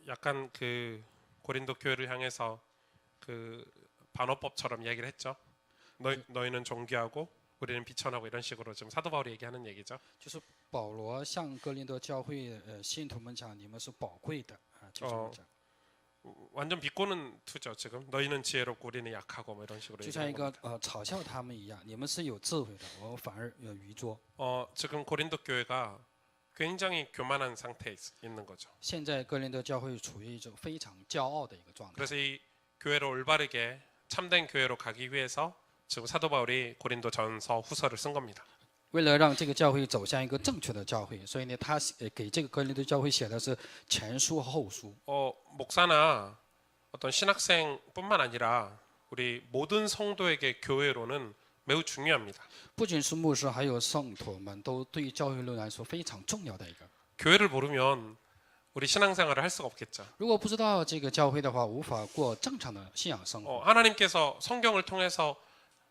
약간 그 고린도 교회를 향해서 그 반어법처럼 얘기를 했죠. 너희는 존귀하고 우리는 비천하고 이런 식으로 지금 사도 바울이 얘기하는 얘기죠. 就是保罗向哥林多教会信徒们讲，你们是宝贵的啊，就这么讲， 완전 비꼬는 투죠. 지금 너희는 지혜롭고 우리는 약하고 뭐 이런 식으로 就像 얘기하는 一个 겁니다. 嘲笑他们一样，你们是有智慧的，我反而愚拙。 지금 고린도 교회가 굉장히 교만한 상태에 있는 거죠. 现在哥林多教会处于一种非常骄傲的一个状态， 그래서 이 교회를 올바르게 참된 교회로 가기 위해서 지금 사도 바울이 고린도 전서 후서를 쓴 겁니다. 为了让这个教会走向一个正确的教会，所以呢，他给这个哥林多教会写的是前书和后书。 목사나 어떤 신학생뿐만 아니라 우리 모든 성도에게 교회로는 매우 중요합니다. 不仅是牧师，还有圣徒们，都对于教会论来说非常重要的一个。 교회를 모르면 우리 신앙생활을 할 수가 없겠죠. 如果不知道这个教会的话，无法过正常的信仰生活。 하나님께서 성경을 통해서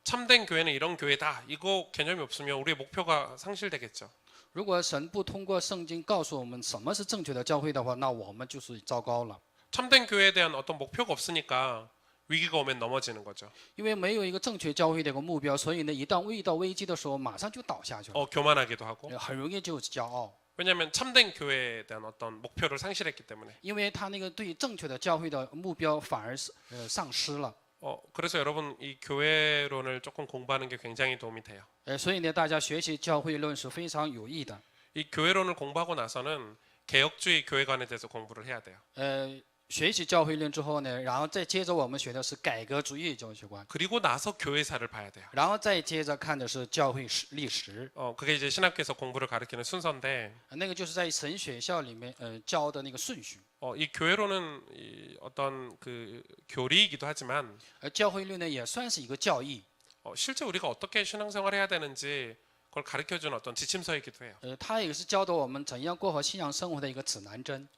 참된 교회는 이런 교회다. 이거 개념이 없으면 우리의 목표가 상실되겠죠. 如果神不通过圣经告诉我们什么是正确的教会的话，那我们就是糟糕了。 참된 교회에 대한 어떤 목표가 없으니까 위기가 오면 넘어지는 거죠. 因为没有一个正确教会的一个目标，所以呢，一旦遇到危机的时候，马上就倒下去了， 교만하기도 하고. 很容易就骄傲。 왜냐하면 참된 교회에 대한 어떤 목표를 상실했기 때문에. 因为他那个对正确的教会的目标反而是丧失了。 그래서 여러분 이 교회론을 조금 공부하는 게 굉장히 도움이 돼요. 所以呢，大家学习教会论是非常有益的。 이 교회론을 공부하고 나서는 개혁주의 교회관에 대해서 공부를 해야 돼요. 学习教会论之后呢，然后再接着我们学的是改革主义教学观， 그리고 나서 교회사를 봐야 돼요. 然后再接着看的是教会历史。 그게 이제 신학교에서 공부를 가르치는 순서인데 那个就是在神学校里面教的那个顺序。 이 교회론은 어떤 그 교리이기도 하지만 教会论呢也算是一个教义， 실제 우리가 어떻게 신앙생활을 해야 되는지 그걸 가르쳐주는 어떤 지침서이기도 해요. 它也是教导我们怎样过好信仰生活的一个指南针。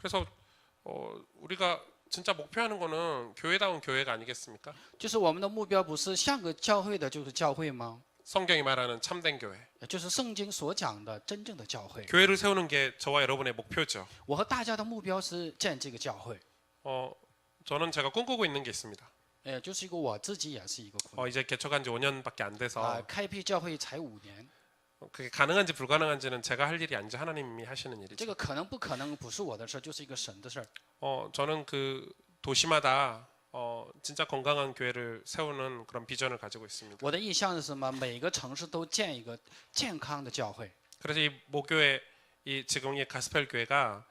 그래서 우리가 진짜 목표하는 거는 교회다운 교회가 아니겠습니까? 就是我们的目标不是像个教会的，就是教会吗？ 성경이 말하는 참된 교회. 就是圣经所讲的真正的教会。 교회를 세우는 게 저와 여러분의 목표죠. 我和大家的目标是建这个教会。 저는 제가 꿈꾸고 있는 게 있습니다. 就是一个我自己也是一个苦。 이제 개척한 지 5년밖에 안 돼서 开辟教会才5年， 그게 가능한지 불가능한지는 제가 할 일이 아니죠. 하나님이 하시는 这 일이죠. 个可能不可能不是我的事儿，就是一个神的事儿。 저는 그 도시마다 진짜 건강한 교회를 세우는 그런 비전을 가지고 있습니다. 我的意向是什么？每个城市都建一个健康的教会。 그래서 이 모교회 이 지금 이 가스펠 교회가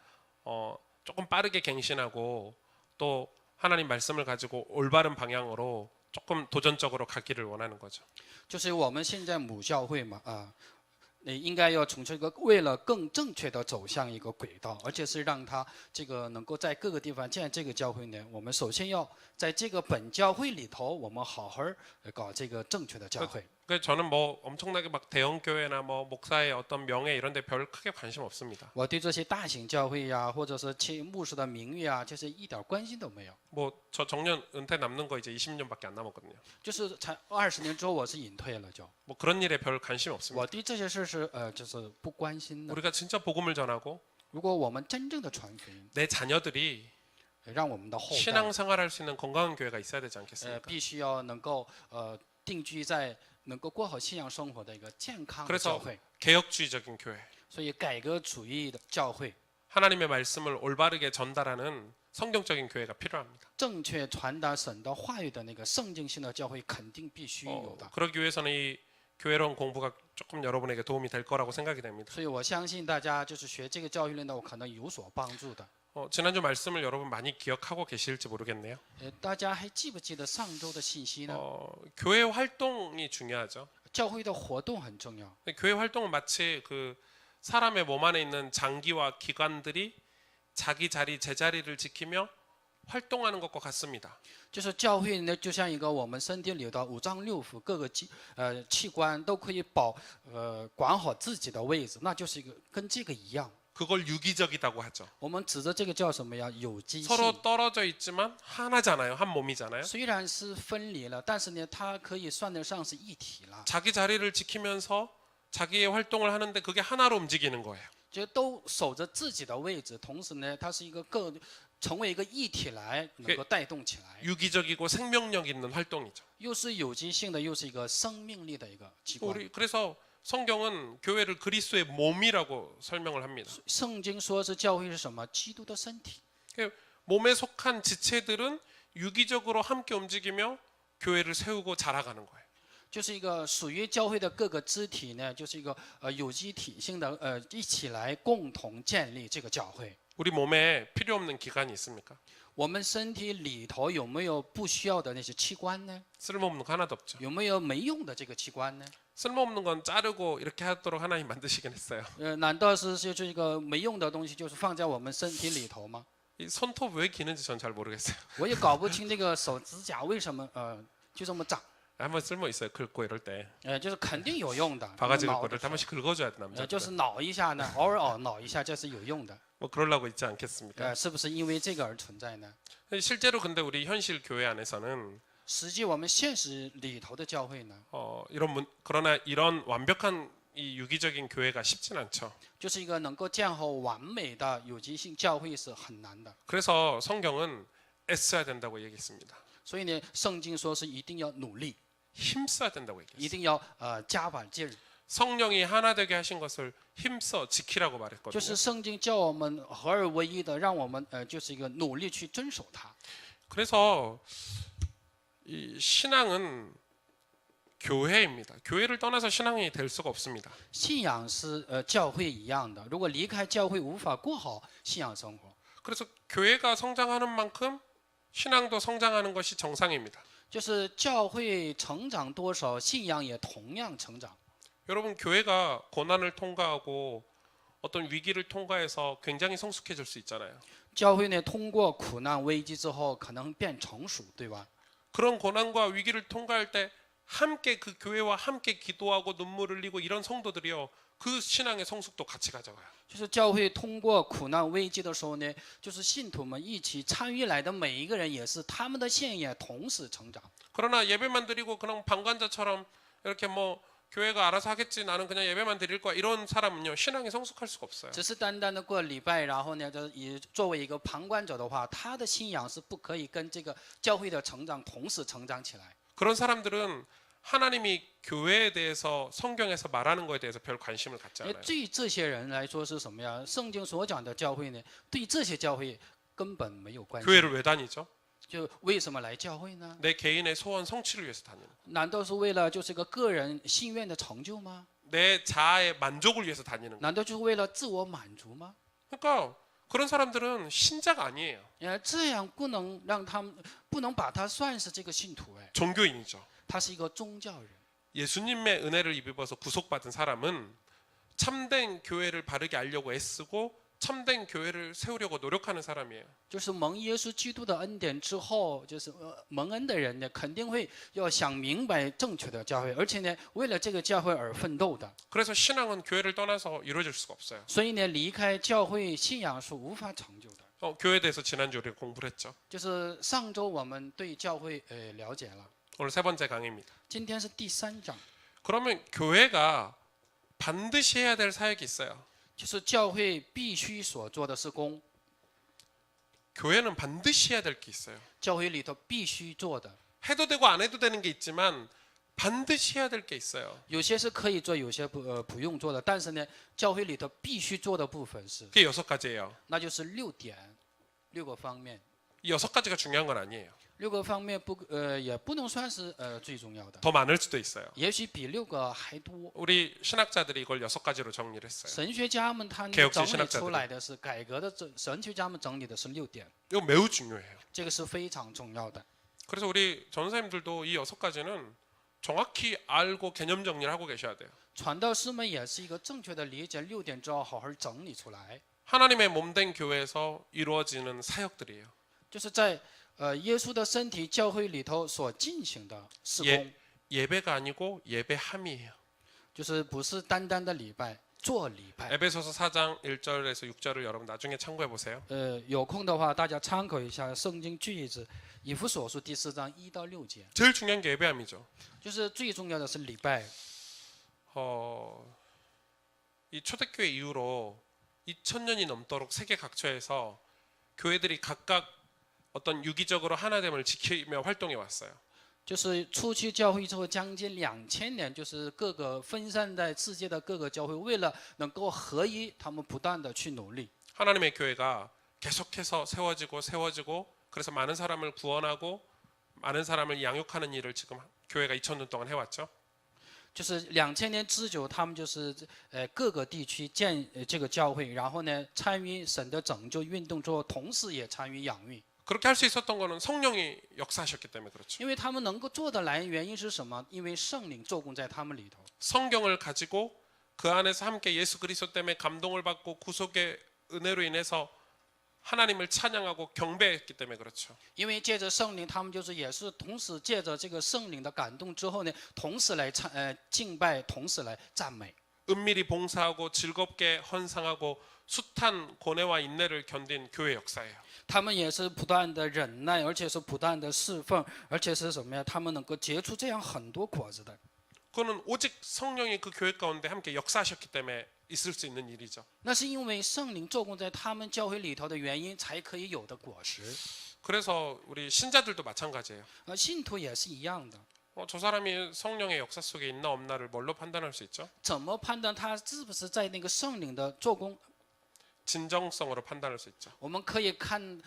조금 빠르게 갱신하고 또 하나님 말씀을 가지고 올바른 방향으로 조금 도전적으로 가기를 원하는 거죠. 就是我们现在母教会嘛，应该要从这个为了更正确的走向一个轨道，而且是让它这个能够在各个地方建这个教会呢。我们首先要在这个本教会里头，我们好好搞这个正确的教会。 그래서 저는 뭐 엄청나게 막 대형 교회나 뭐 목사의 어떤 명예 이런 데 별 크게 관심 없습니다. 我对这些大型教会呀，或者是牧师的名誉啊，这些一点关心都没有。 뭐 저 정년 은퇴 남는 거 이제 20년밖에 안 남았거든요. 就是才20年之后我是隐退了就。 뭐 그런 일에 별 관심 없습니다. 我对这些事是就是不关心的。 우리가 진짜 복음을 전하고 如果我们真正的传福音， 내 자녀들이 让我们的后代 신앙생활할 수 있는 건강한 교회가 있어야 되지 않겠습니까? 必须要能够定居在能够过好信仰生活的一个健康的教 그래서 会。 개혁주의적인 교회, 所以改革主义的教会， 하나님의 말씀을 올바르게 전달하는 성경적인 교회가 필요합니다. 正确传达神的话语的那个圣经性的教会，肯定必须有的。 그러기 위해서는 이 교회론 공부가 조금 여러분에게 도움이 될 거라고 생각이 됩니다. 所以我相信大家就是学这个教育论的，我可能有所帮助的。 지난주 말씀을 여러분 많이 기억하고 계실지 모르겠네요. 大家还记不记得上周的信息呢？ 교회 활동이 중요하죠. 教会的活动很重要。 교회 활동은 마치 그 사람의 몸 안에 있는 장기와 기관들이 자기 자리 제자리를 지키며 활동하는 것과 같습니다. 就是教会呢，就像一个我们身体里的五脏六腑，各个器官都可以管好自己的位置，那就是一个跟这个一样。 그걸 유기적이라고 하죠. 我们指着这个叫什么呀？有机性。 서로 떨어져 있지만 하나잖아요. 한 몸이잖아요. 虽然是分离了，但是呢，它可以算得上是一体了。 자기 자리를 지키면서 자기의 활동을 하는데 그게 하나로 움직이는 거예요. 就都守着自己的位置，同时呢，它是一个成为一个一体来能够带动起来， 유기적이고 생명력 있는 활동이죠. 又是有机性的，又是一个生命力的一个机关。 그래서 성경은 교회를 그리스도의 몸이라고 설명을 합니다. 圣经说是教会是什么？基督的身体。 몸에 속한 지체들은 유기적으로 함께 움직이며 교회를 세우고 자라가는 거예요. 就是一个属于教会的各个肢体呢，就是一个有机体性的一起来共同建立这个教会。 우리 몸에 필요 없는 기관이 있습니까? 我们身体里头有没有不需要的那些器官呢？ 쓸모없는 거 하나도 없죠. 有没有没用的这个器官呢？ 쓸모없는 건 자르고 이렇게 하도록 하나님 만드시긴 했어요. 难道是就是一个没用的东西，就是放在我们身体里头吗？ 이 손톱 왜 기는지 전 잘 모르겠어요. 我也搞不清这个手指甲为什么就这么长。 한번 쓸모 있어요. 긁고 이럴 때 就是肯定有用的。 바가지 挠 긁고를 的时 한 候 번씩 긁어줘야 돼 남자. 就是挠一下呢，偶尔挠一下，这是有用的。 뭐 그러려고 있지 않겠습니까? 是不是因为这个而存在呢？ 실제로 근데 우리 현실 교회 안에서는 实际我们现实里头的教会呢， 그러나 이런 완벽한 이 유기적인 교회가 쉽진 않죠. 就是一个能够建好完美的有机性教会是很难的。 그래서 성경은 애써야 된다고 얘기했습니다. 所以呢，圣经说是一定要努力， 힘써야 된다고 一 얘기했어요. 定要加把劲儿。 성령이 하나 되게 하신 것을 힘써 지키라고 就 말했거든요. 是圣经叫我们合而为一的，让我们就是一个努力去遵守它。 그래서 이 신앙은 교회입니다. 교회를 떠나서 신앙이 될 수가 없습니다. 信仰是教会一样的，如果离开教会，无法过好信仰生活。 그래서 교회가 성장하는 만큼 신앙도 성장하는 것이 정상입니다. 就是教会成长多少，信仰也同样成长。 여러분 교회가 고난을 통과하고 어떤 위기를 통과해서 굉장히 성숙해질 수 있잖아요. 教会呢，通过苦难危机之后，可能变成熟，对吧？ 그런 고난과 위기를 통과할 때 함께 그 교회와 함께 기도하고 눈물을 흘리고 이런 성도들이요. 그 신앙의 성숙도 같이 가져가요. 就是教会通过苦难危机的时候呢，就是信徒们一起参与来的每一个人，也是他们的信仰同时成长。 그러나 예배만 드리고 그냥 방관자처럼 이렇게 뭐 교회가 알아서 하겠지 나는 그냥 예배만 드릴 거야 이런 사람은요 신앙이 성숙할 수가 없어요. 只是单单的过礼拜，然后呢，就以作为一个旁观者的话，他的信仰是不可以跟这个教会的成长同时成长起来。 그런 사람들은 하나님이 교회에 대해서 성경에서 말하는 거에 대해서 별 관심을 갖지 哎， 않아요. 对于这些人来说是什么呀？圣经所讲的教会呢，对这些教会根本没有关系。 교회를 왜 다니죠? 就为什么来教会呢？ 내 개인의 소원 성취를 위해서 다니는. 难道是为了就是个个人心愿的成就吗？ 내 자아의 만족을 위해서 다니는. 难道就是为了自我满足吗？ 그러니까 그런 사람들은 신자가 아니에요. 这样不能让他们不能把他算是这个信徒哎， 종교인이죠. 他是一个宗教人。 예수님의 은혜를 입어서 구속받은 사람은 참된 교회를 바르게 알려고 애쓰고 참된 교회를 세우려고 노력하는 사람이에요. 就是蒙耶稣基督的恩典之后，就是蒙恩的人呢，肯定会要想明白正确的教会，而且呢，为了这个教会而奋斗的。 그래서 신앙은 교회를 떠나서 이루어질 수가 없어요. 所以呢，离开教会信仰是无法成就的。 교회에 대해서 지난주 우리가 공부를 했죠. 就是上周我们对教会了解了， 오늘 세 번째 강의입니다. 今天是第3章， 그러면 교회가 반드시 해야 될 사역이 있어요. 就是教会必须所做的事工， 교회는 반드시 해야 될 게 있어요. 教会里头必须做的， 해도 되고 안 해도 되는 게 있지만 반드시 해야 될 게 있어요. 有些是可以做，有些不用做的。但是呢，教会里头必须做的部分是， 그게 6가지예요. 那就是6点，6个方面。 이 6가지가 중요한 건 아니에요. 6个方面也不能算是最重要的， 더 많을 수도 있어요. 也许比6个还多。 우리 신학자들이 이걸 6가지로 정리를 했어요. 神学家们他们 개혁 整 시 理 신학자들이 出来的是改革的神学家们整理的是6点， 이거 매우 중요해요. 这个是非常重要的。 그래서 우리 전사님들도 이 6가지는 정확히 알고 개념 정리를 하고 계셔야 돼요. 传道师们也是一个正确的理解6点之后，好好整理出来， 하나님의 몸된 교회에서 이루어지는 사역들이에요. 就是在耶稣的身体教会里头所进行的事工， 예배가 아니고 예배함이에요. 就是不是单单的礼拜，做礼拜。 에베소서 4장 1절에서 6절을 여러분 나중에 참고해 보세요. 有空的话，大家参考一下圣经句子，以弗所书第4章1到6节， 제일 중요한 게 예배함이죠. 就是最重要的是礼拜。 이 초대교회 이후로 2000년이 넘도록 세계 각처에서 교회들이 각각 어떤 유기적으로 하나됨을 지키며 활동해 왔어요. 就是初期教会之后将近2000年，就是各个分散在世界的各个教会，为了能够合一，他们不断的去努力。 하나님의 교회가 계속해서 세워지고 그래서 많은 사람을 구원하고 많은 사람을 양육하는 일을 지금 교회가 2000년 동안 해왔죠. 就是2000年之久，他们就是各个地区建这个教会，然后呢参与神的拯救运动之后，同时也参与养育。 그렇게 할 수 있었던 거는 성령이 역사하셨기 때문에 그렇죠. 因为他们能够做得来，原因是什么？因为圣灵做工在他们里头。 성경을 가지고 그 안에서 함께 예수 그리스도 때문에 감동을 받고 구속의 은혜로 인해서 하나님을 찬양하고 경배했기 때문에 그렇죠. 因为借着圣灵，他们就是也是同时借着这个圣灵的感动之后呢，同时来敬拜，同时来赞美。 은밀히 봉사하고 즐겁게 헌상하고 숱한 고뇌와 인내를 견딘 교회 역사예요. 他们也是不断的忍耐，而且是不断的侍奉，而且是什么呀？他们能够结出这样很多果子的。 그거는 오직 성령이 그 교회 가운데 함께 역사하셨기 때문에 있을 수 있는 일이죠. 那是因为圣灵做工在他们教会里头的原因，才可以有的果实。 그래서 우리 신자들도 마찬가지예요. 信徒也是一样的。 저 사람이 성령의 역사 속에 있나 없나를 뭘로 판단할 수 있죠? 怎么判断他是不是在那个圣灵的做工？ 진정성으로 판단할 수 있죠. 我们可以看，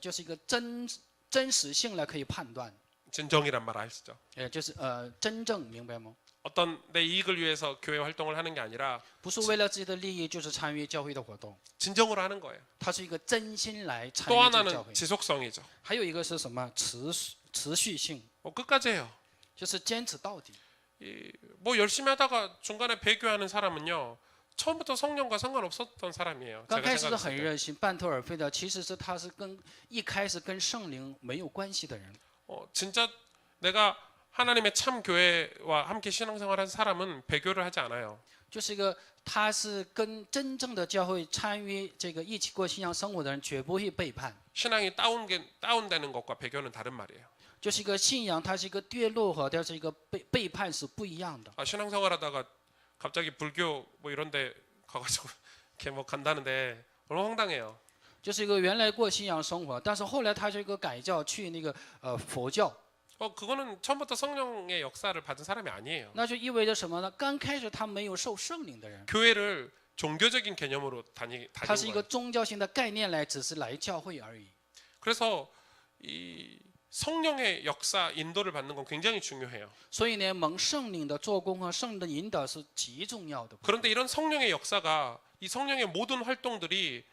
就是一个真实性来可以判断。 진정이란 말 아시죠? 就是真正，明白吗？ 어떤 내 이익을 위해서 교회 활동을 하는 게 아니라 不是为了自己的利益，就是参与教会的活动。 진정으로 하는 거예요. 他是一个真心来参 또 与这个教 하나는 会。 지속성이죠. 还有一个是什么？持续性， 끝까지 해요. 就是坚持到底。 뭐 열심히 하다가 중간에 배교하는 사람은요. 처음부터 성령과 상관없었던 사람이에요. 刚 제가 开始是很 생각했을 때. 热心、半途而废的，其实是他是一开始跟圣灵没有关系的人。 진짜 내가 하나님의 참 교회와 함께 신앙생활한 사람은 배교를 하지 않아요. 就是一个他是跟真正的教会参与这个一起过信仰生活的人，绝不会背叛。 신앙이 다운되는 것과 배교는 다른 말이에요. 就是一个信仰，它是一个跌落和它是一个背叛是不一样的。 신앙생활하다가 갑자기 불교 뭐 이런데 가가지고 이렇게 뭐 간다는데 얼마나 황당해요. 就是一个原来过信仰生活，但是后来他是一个改教去那个佛教。 그거는 처음부터 성령의 역사를 받은 사람이 아니에요. 那就意味着什么呢？刚开始他没有受圣灵的人， 교회를 종교적인 개념으로 他 다니는 是一个 거예요. 宗教性的概念来，只是来教会而已。 그래서 이 성령의 역사 인도를 받는 건 굉장히 중요해요. 所以呢，蒙圣灵的做工和圣灵的引导是极重要的。 그런데 이런 성령의 역사가 이 성령의 모든 활동들이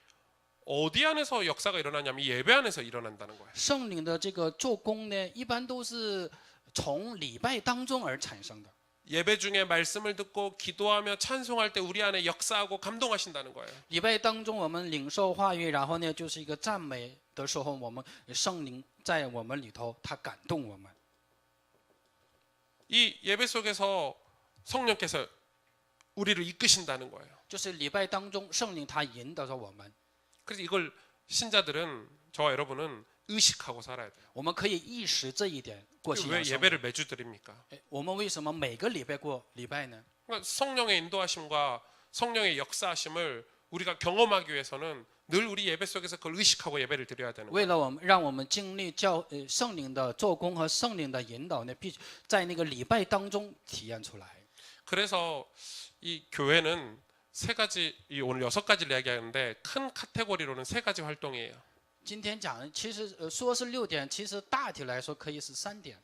어디 안에서 역사가 일어나냐면 이 예배 안에서 일어난다는 거예요. 圣灵的这个做工呢，一般都是从礼拜当中而产生的。 예배 중에 말씀을 듣고 기도하며 찬송할 때 우리 안에 역사하고 감동하신다는 거예요. 礼拜当中，我们领受话语，然后呢，就是一个赞美的时候，我们圣灵在我们里头，他感动我们。 이 예배 속에서 성령께서 우리를 이끄신다는 거예요. 就是礼拜当中，圣灵他引导着我们， 그래서 이걸 신자들은 저와 여러분은 의식하고 살아야 돼요. 我们可以意识这一点过信 왜 仰生活。 예배를 매주 드립니까? 我们为什么每个礼拜过礼拜呢？ 그러니까 성령의 인도하심과 성령의 역사하심을 우리가 경험하기 위해서는 늘 우리 예배 속에서 그걸 의식하고 예배를 드려야 되는 거예요. 为了让我们经历圣灵的做工和圣灵的引导呢，必须在那个礼拜当中体验出来。 그래서 이 교회는 세 가지, 오늘 6가지를 이야기하는데 큰 카테고리로는 3가지 활동이에요. 今天讲其实说是6点，其实大体来说可以是3点。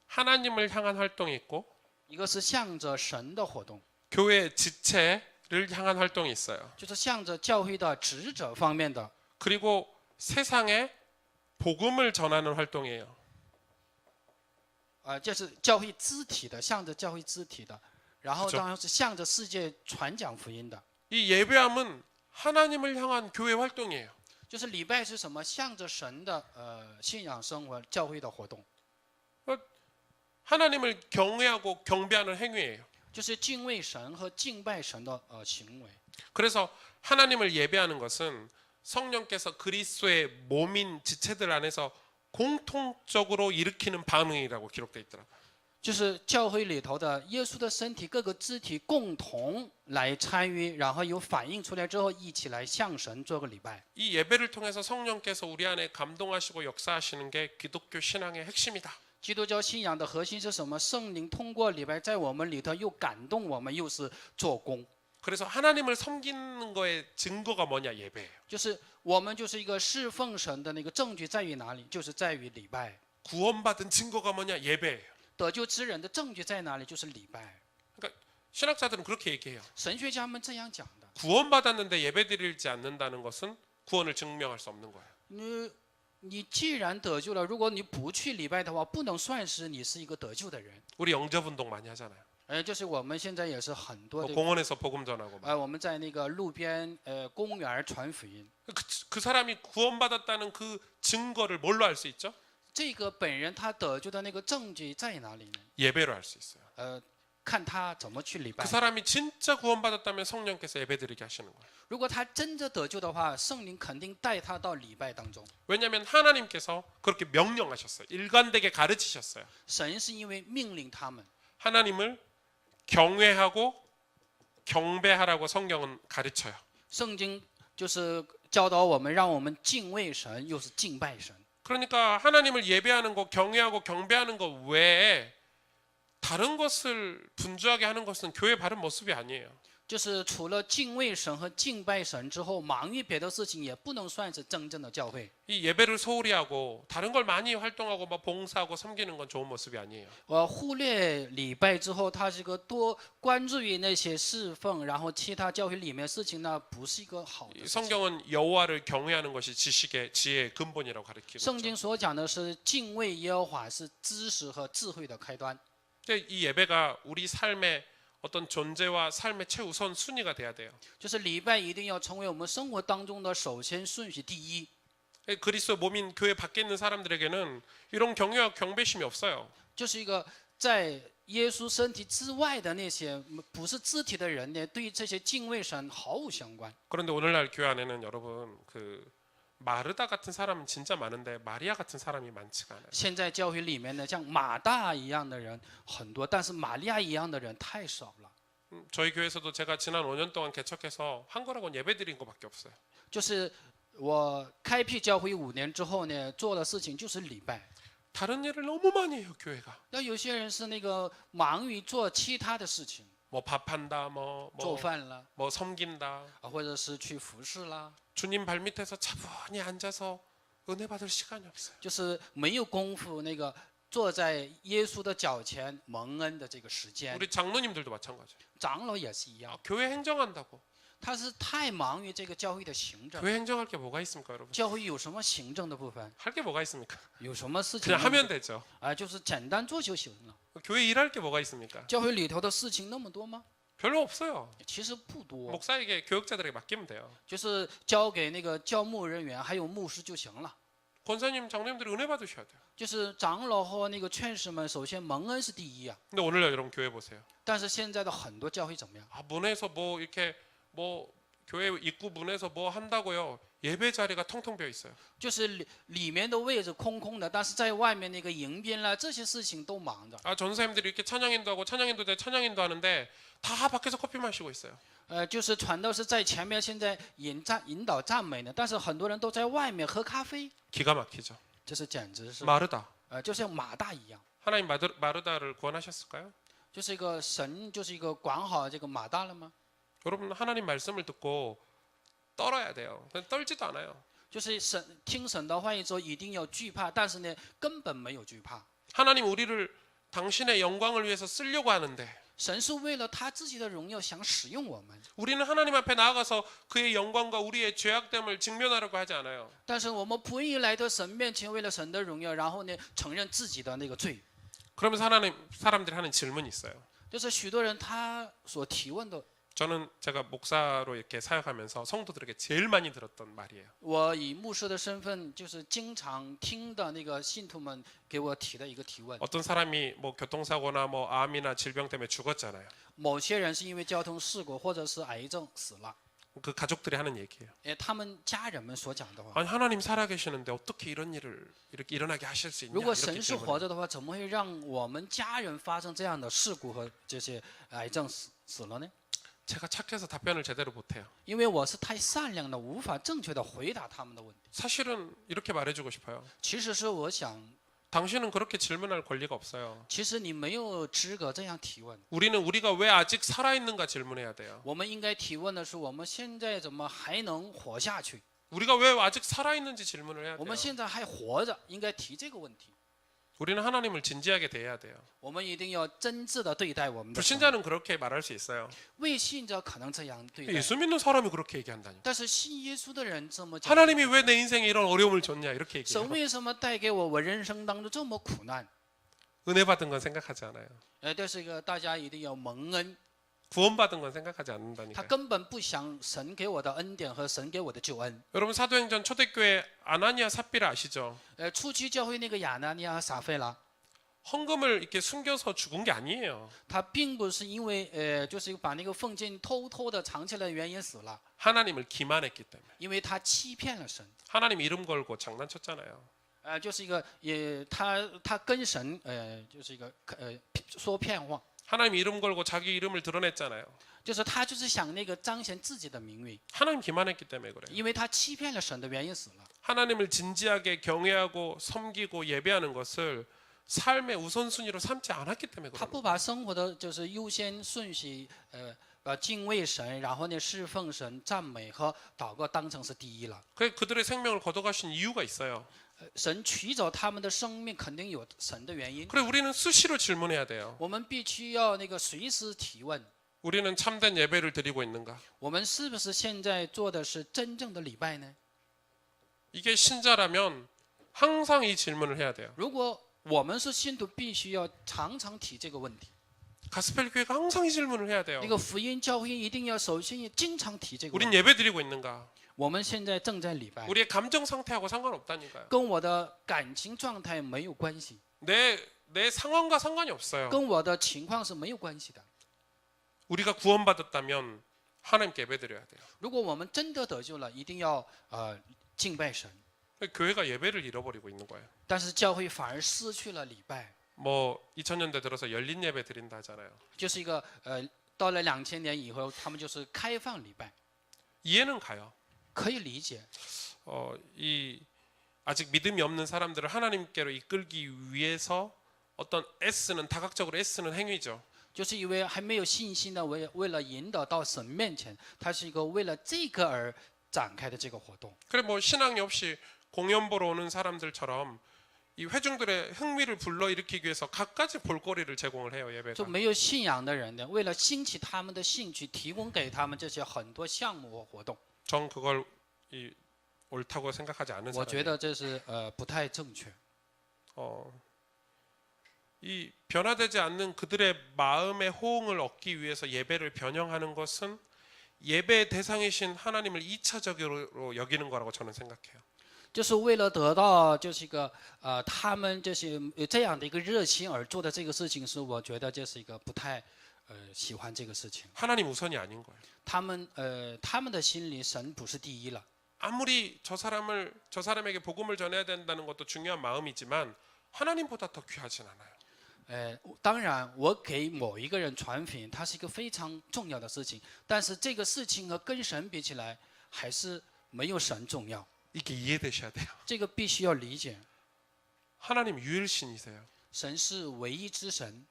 하나님을 향한 활동이 있고 一个是向着神的活动， 교회 지체를 향한 활동이 있어요. 就是向着教会的职责方面的。 그리고 세상에 복음을 전하는 활동이에요. 这是教会肢体的，向着教会肢体的。然后 그쵸 当然是向着世界传讲福音的。 이 예배함은 하나님을 향한 교회 활동이에요. 就是礼拜是什么？向着神的信仰生活、教会的活动， 하나님을 경외하고 경배하는 행위예요. 就是敬畏神和敬拜神的行为。 그래서 하나님을 예배하는 것은 성령께서 그리스도의 몸인 지체들 안에서 공통적으로 일으키는 반응이라고 기록되어 있더라고요. 就是教会里头的耶稣的身体各个肢体共同来参与，然后有反应出来之后，一起来向神做个礼拜。 이 예배를 통해서 성령께서 우리 안에 감동하시고 역사하시는 게 기독교 신앙의 핵심이다. 基督教信仰的核心是什么？圣灵通过礼拜在我们里头又感动我们，又是做工。 그래서 하나님을 섬기는 거의 증거가 뭐냐? 예배예요. 就是我们就是一个侍奉神的那个证据在于哪里？就是在于礼拜。 구원받은 증거가 뭐냐? 예배예요. 得救之人的证据在哪里？就是礼拜。 그러니까 신학자들은 그렇게 얘기해요. 神学家们这样讲的。 구원받았는데 예배드리지 않는다는 것은 구원을 증명할 수 없는 거예요. 你既然得救了，如果你不去礼拜的话，不能算是你是一个得救的人。 우리 영접운동 많이 하잖아요. 就是我们现在也是很多 뭐 的， 공원에서 복음 전하고 막. 我们在那个路边公园传福音。 그 사람이 구원받았다는 그 증거를 뭘로 알 수 있죠? 这个本人他得救的那个证据在哪里呢？ 예배로 알 수 있어요. 看他怎么去礼拜 그 。 사람이 진짜 구원받았다면 성령께서 예배드리게 하시는 거예요. 如果他真的得救的话，圣灵肯定带他到礼拜当中。 왜냐하면 하나님께서 그렇게 명령하셨어요. 일관되게 가르치셨어요. 神是因为命令他们， 하나님을 경외하고 경배하라고 성경은 가르쳐요. 圣经就是教导我们，让我们敬畏神，又是敬拜神。 그러니까 하나님을 예배하는 거, 경외하고 경배하는 거 외에 다른 것을 분주하게 하는 것은 교회 바른 모습이 아니에요. 就是除了敬畏神和敬拜神之后，忙于别的事情也不能算是真正的教会。 이 예배를 소홀히 하고 다른 걸 많이 활동하고 막 봉사하고 섬기는 건 좋은 모습이 아니에요. 忽略礼拜之后，他是个多关注于那些侍奉，然后其他教会里面事情呢，不是一个好的 이 事情。 성경은 여호와를 경외하는 것이 지식의 지혜의 근본이라고 가르치고 圣 있죠. 经所讲的是敬畏耶和华是知识和智慧的开端。 근데 이 예배가 우리 삶의 어떤 존재와 삶의 최우선 순위가 돼야 돼요. 就是礼拜一定要成为我们生活当中的首先顺序第一。 그리스도 몸인 교회 밖에 있는 사람들에게는 이런 경외와 경배심이 없어요. 就是一个在耶稣身体之外的那些不是肢体的人呢，对于这些敬畏神毫无相关。 그런데 오늘날 교회 안에는 여러분 그 마르다 같은 사람은 진짜 많은데 마리아 같은 사람이 많지가 않아요. 现在教会里面呢，像马大一样的人很多，但是玛利亚一样的人太少了。 저희 교회에서도 제가 지난 5년 동안 개척해서 한 거라고는 예배드린 것밖에 없어요. 就是我开辟教会5年之后呢，做的事情就是礼拜。 다른 일을 너무 많이 해요 교회가. 那有些人是那个忙于做其他的事情， 뭐 밥한다, 뭐 做饭啦， 섬긴다. 或者是去服侍啦， 주님 발밑에서 차분히 앉아서 은혜 받을 시간이 없어요. 就是没有功夫那个坐在耶稣的脚前蒙恩的这个时间。 우리 장로님들도 마찬가지예요. 长老也是一样， 교회 행정한다고. 他是太忙于这个教会的行政。 교회 행정할 게 뭐가 있습니까, 여러분? 教会有什么行政的部分？ 할 게 뭐가 있습니까? 有什么事情 그냥 能 하면 되죠. 就是简单做就行了。 교회 일할 게 뭐가 있습니까? 教会里头的事情那么多吗？ 별로 없어요. 其实不多， 목사에게 교역자들에게 맡기면 돼요. 就是交给那个教牧人员还有牧师就行了。 권사님, 장로님들이 은혜 받으셔야 돼요. 就是长老和那个劝士们，首先蒙恩是第一啊。 근데 오늘 여러분 교회 보세요. 但是现在的很多教会怎么样？ 문에서 뭐 이렇게 뭐 교회 입구 문에서 뭐 한다고요. 예배 자리가 텅텅 비어 있어요. 就是里面的位置空空的，但是在外面那个迎宾啦，这些事情都忙着。 전사님들이 이렇게 찬양인도 하고 찬양인도 돼 찬양인도 하는데 다 밖에서 커피 마시고 있어요. 就是传道是在前面，现在引导赞美呢，但是很多人都在外面喝咖啡， 기가 막히죠. 这是简直是 마르다. 就像马大一样， 하나님 마르다를 구원하셨을까요? 就是一个神，就是一个管好这个马大了吗？ 여러분 하나님 말씀을 듣고 떨어야 돼요. 떨지도 않아요. 就是听神的话语之后一定要惧怕，但是呢根本没有惧怕。 하나님 우리를 당신의 영광을 위해서 쓰려고 하는데 神是为了他自己的荣耀想使用我们， 우리는 하나님 앞에 나아가서 그의 영광과 우리의 죄악됨을 직면하려고 하지 않아요. 但是我们不愿意来到神面前，为了神的荣耀，然后呢承认自己的那个罪。 그러면서 사람들이 하는 질문이 있어요. 就是许多人他所提问的， 저는 제가 목사로 이렇게 사역하면서 성도들에게 제일 많이 들었던 말이에요. 我以牧师的身份，就是经常听的那个信徒们给我提的一个提问。 어떤 사람이 뭐 교통사고나 뭐 암이나 질병 때문에 죽었잖아요. 某些人是因为交通事故或者是癌症死了， 그 가족들이 하는 얘기예요. 他们家人们所讲的话。 아니 하나님 살아계시는데 어떻게 이런 일을 이렇게 일어나게 하실 수 있냐 如果 이렇게 神是 질문해요. 活着的话，怎么会让我们家人发生这样的事故和这些癌症死了呢？ 제가 착해서 답변을 제대로 못해요. 因为我是太善良了，无法正确的回答他们的问题。 사실은 이렇게 말해주고 싶어요. 其实是我想， 당신은 그렇게 질문할 권리가 없어요. 其实你没有资格这样提问。 우리가 왜 아직 살아있는가 질문해야 돼요. 我们应该提问的是，我们现在怎么还能活下去？ 우리가 왜 아직 살아있는지 질문을 해야 我 돼요. 们现在还活着，应该提这个问题。 우리는 하나님을 진지하게 대해야 돼요. 我们一定要真挚的对待我们的神。 불신자는 그렇게 말할 수 있어요. 未信者可能这样对待， 예수 믿는 사람이 그렇게 얘기한다니. 但是信耶稣的人这么讲。 하나님이 왜 내 인생에 이런 어려움을 줬냐 이렇게 神 얘기해요. 为什么带给我人生当中这么苦难？ 은혜 받은 건 생각하지 않아요. 这是一个大家一定要蒙恩。 구원받은 건 생각하지 他 않는다니까요. 根本不想神给我的恩典和神给我的救恩。 여러분 사도행전 초대교회 아나니아 삽비라 아시죠? 初期教会那个亚拿尼亚和撒菲拉， 헌금을 이렇게 숨겨서 죽은 게 아니에요. 他并不是因为就是把那个奉献偷偷的藏起来的原因死了， 하나님을 기만했기 때문에. 因为他欺骗了神。 하나님 이름 걸고 장난쳤잖아요. 就是一个他跟神就是一个说骗话， 하나님 이름 걸고 자기 이름을 드러냈잖아요. 就是他就是想那个彰显自己的名誉， 하나님 기만했기 때문에 그래요. 因为他欺骗了神的原因死了。 하나님을 진지하게 경외하고 섬기고 예배하는 것을 삶의 우선순위로 삼지 않았기 때문에 他 그래요. 不把生活的就是优先顺序，敬畏神，然后呢侍奉神、赞美和祷告当成是第一了。 그들의 생명을 걷어가신 이유가 있어요. 神取走他们的生命，肯定有神的原因。 그래 우리는 수시로 질문해야 돼요. 我们必须要那个随时提问， 우리는 참된 예배를 드리고 있는가? 我们是不是现在做的是真正的礼拜呢？ 이게 신자라면 항상 이 질문을 해야 돼요. 如果我们是信徒，必须要常常提这个问题。 가스펠 교회가 항상 이 질문을 해야 돼요. 那个福音教会一定要首先经常提这个问 우린 题。 예배 드리고 있는가? 我们现在正在礼拜， 우리의 감정 상태하고 상관없다니까요. 跟我的感情状态没有关系， 내 상황과 상관이 없어요. 跟我的情况是没有关系的。 우리가 구원받았다면 하나님께 예배 드려야 돼요. 如果我们真的得救了，一定要敬拜神。 교회가 예배를 잃어버리고 있는 거예요. 但是教会反而失去了礼拜， 뭐 2000년대 들어서 열린 예배 드린다 하잖아요. 就是一个到了2000年以后，他们就是开放礼拜， 이해는 가요. 可以理解。 이 아직 믿음이 없는 사람들을 하나님께로 이끌기 위해서 어떤 애쓰는 다각적으로 애쓰는 행위죠. 就是因为还没有信心的，为了引导到神面前，它是一个为了这个而展开的这个活动。 그래 뭐 신앙이 없이 공연 보러 오는 사람들처럼 이 회중들의 흥미를 불러일으키기 위해서 갖가지 볼거리를 제공을 해요 就 예배가. 没有信仰的人呢，为了兴起他们的兴趣，提供给他们这些很多项目和活动。 전 그걸 옳다고 생각하지 않는 我觉 사람이에요. 得这是不太正确。 이 변화되지 않는 그들의 마음의 호응을 얻기 위해서 예배를 변형하는 것은 예배의 대상이신 하나님을 2차적으로 여기는 거라고 저는 생각해요. 就是为了得到就是一个他们这样的一个热心而做的这个事情，是我觉得这是一个不太喜欢这个事情。 하나님 우선이 아닌 거예요. 他们的心里神不是第一了。 아무리 저 사람에게 복음을 전해야 된다는 것도 중요한 마음이지만 하나님보다 더 귀하진 않아요. 当然，我给某一个人传福音，它是一个非常重要的事情，但是这个事情和跟神比起来，还是没有神重要。 이게 이해되셔야 돼요. 这个必须要理解。 하나님 유일신이세요. 神是唯一之神，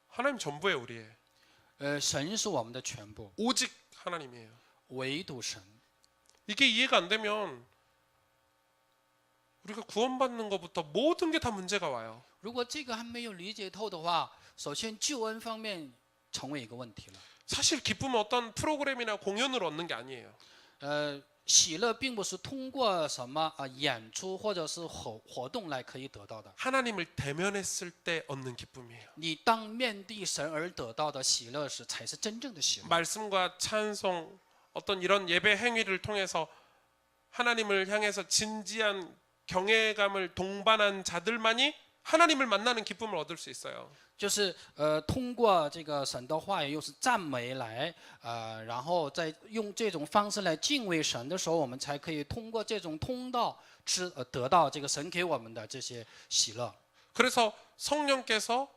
하나님 전부예요 우리의. 神是我们的全部， 오직 하나님이에요. 唯独神。 이게 이해가 안 되면 우리가 구원받는 것부터 모든 게 다 문제가 와요. 如果这个还没有理解透的话，首先救恩方面成为一个问题了。 사실 기쁨은 어떤 프로그램이나 공연으로 얻는 게 아니에요. 喜乐并不是通过什么演出或者是活动来可以得到的。 하나님을 대면했을 때 얻는 기쁨이에요. 你当面对神而得到的喜乐时，才是真正的喜乐。 말씀과 찬송 어떤 이런 예배 행위를 통해서 하나님을 향해서 진지한 경외감을 동반한 자들만이 하나님을 만나는 기쁨을 얻을 수 있어요. 就是通过这个神的话语，又是赞美来然后再用这种方式来敬畏神的时候，我们才可以通过这种通道得到这个神给我们的这些喜乐。 그래서 성령께서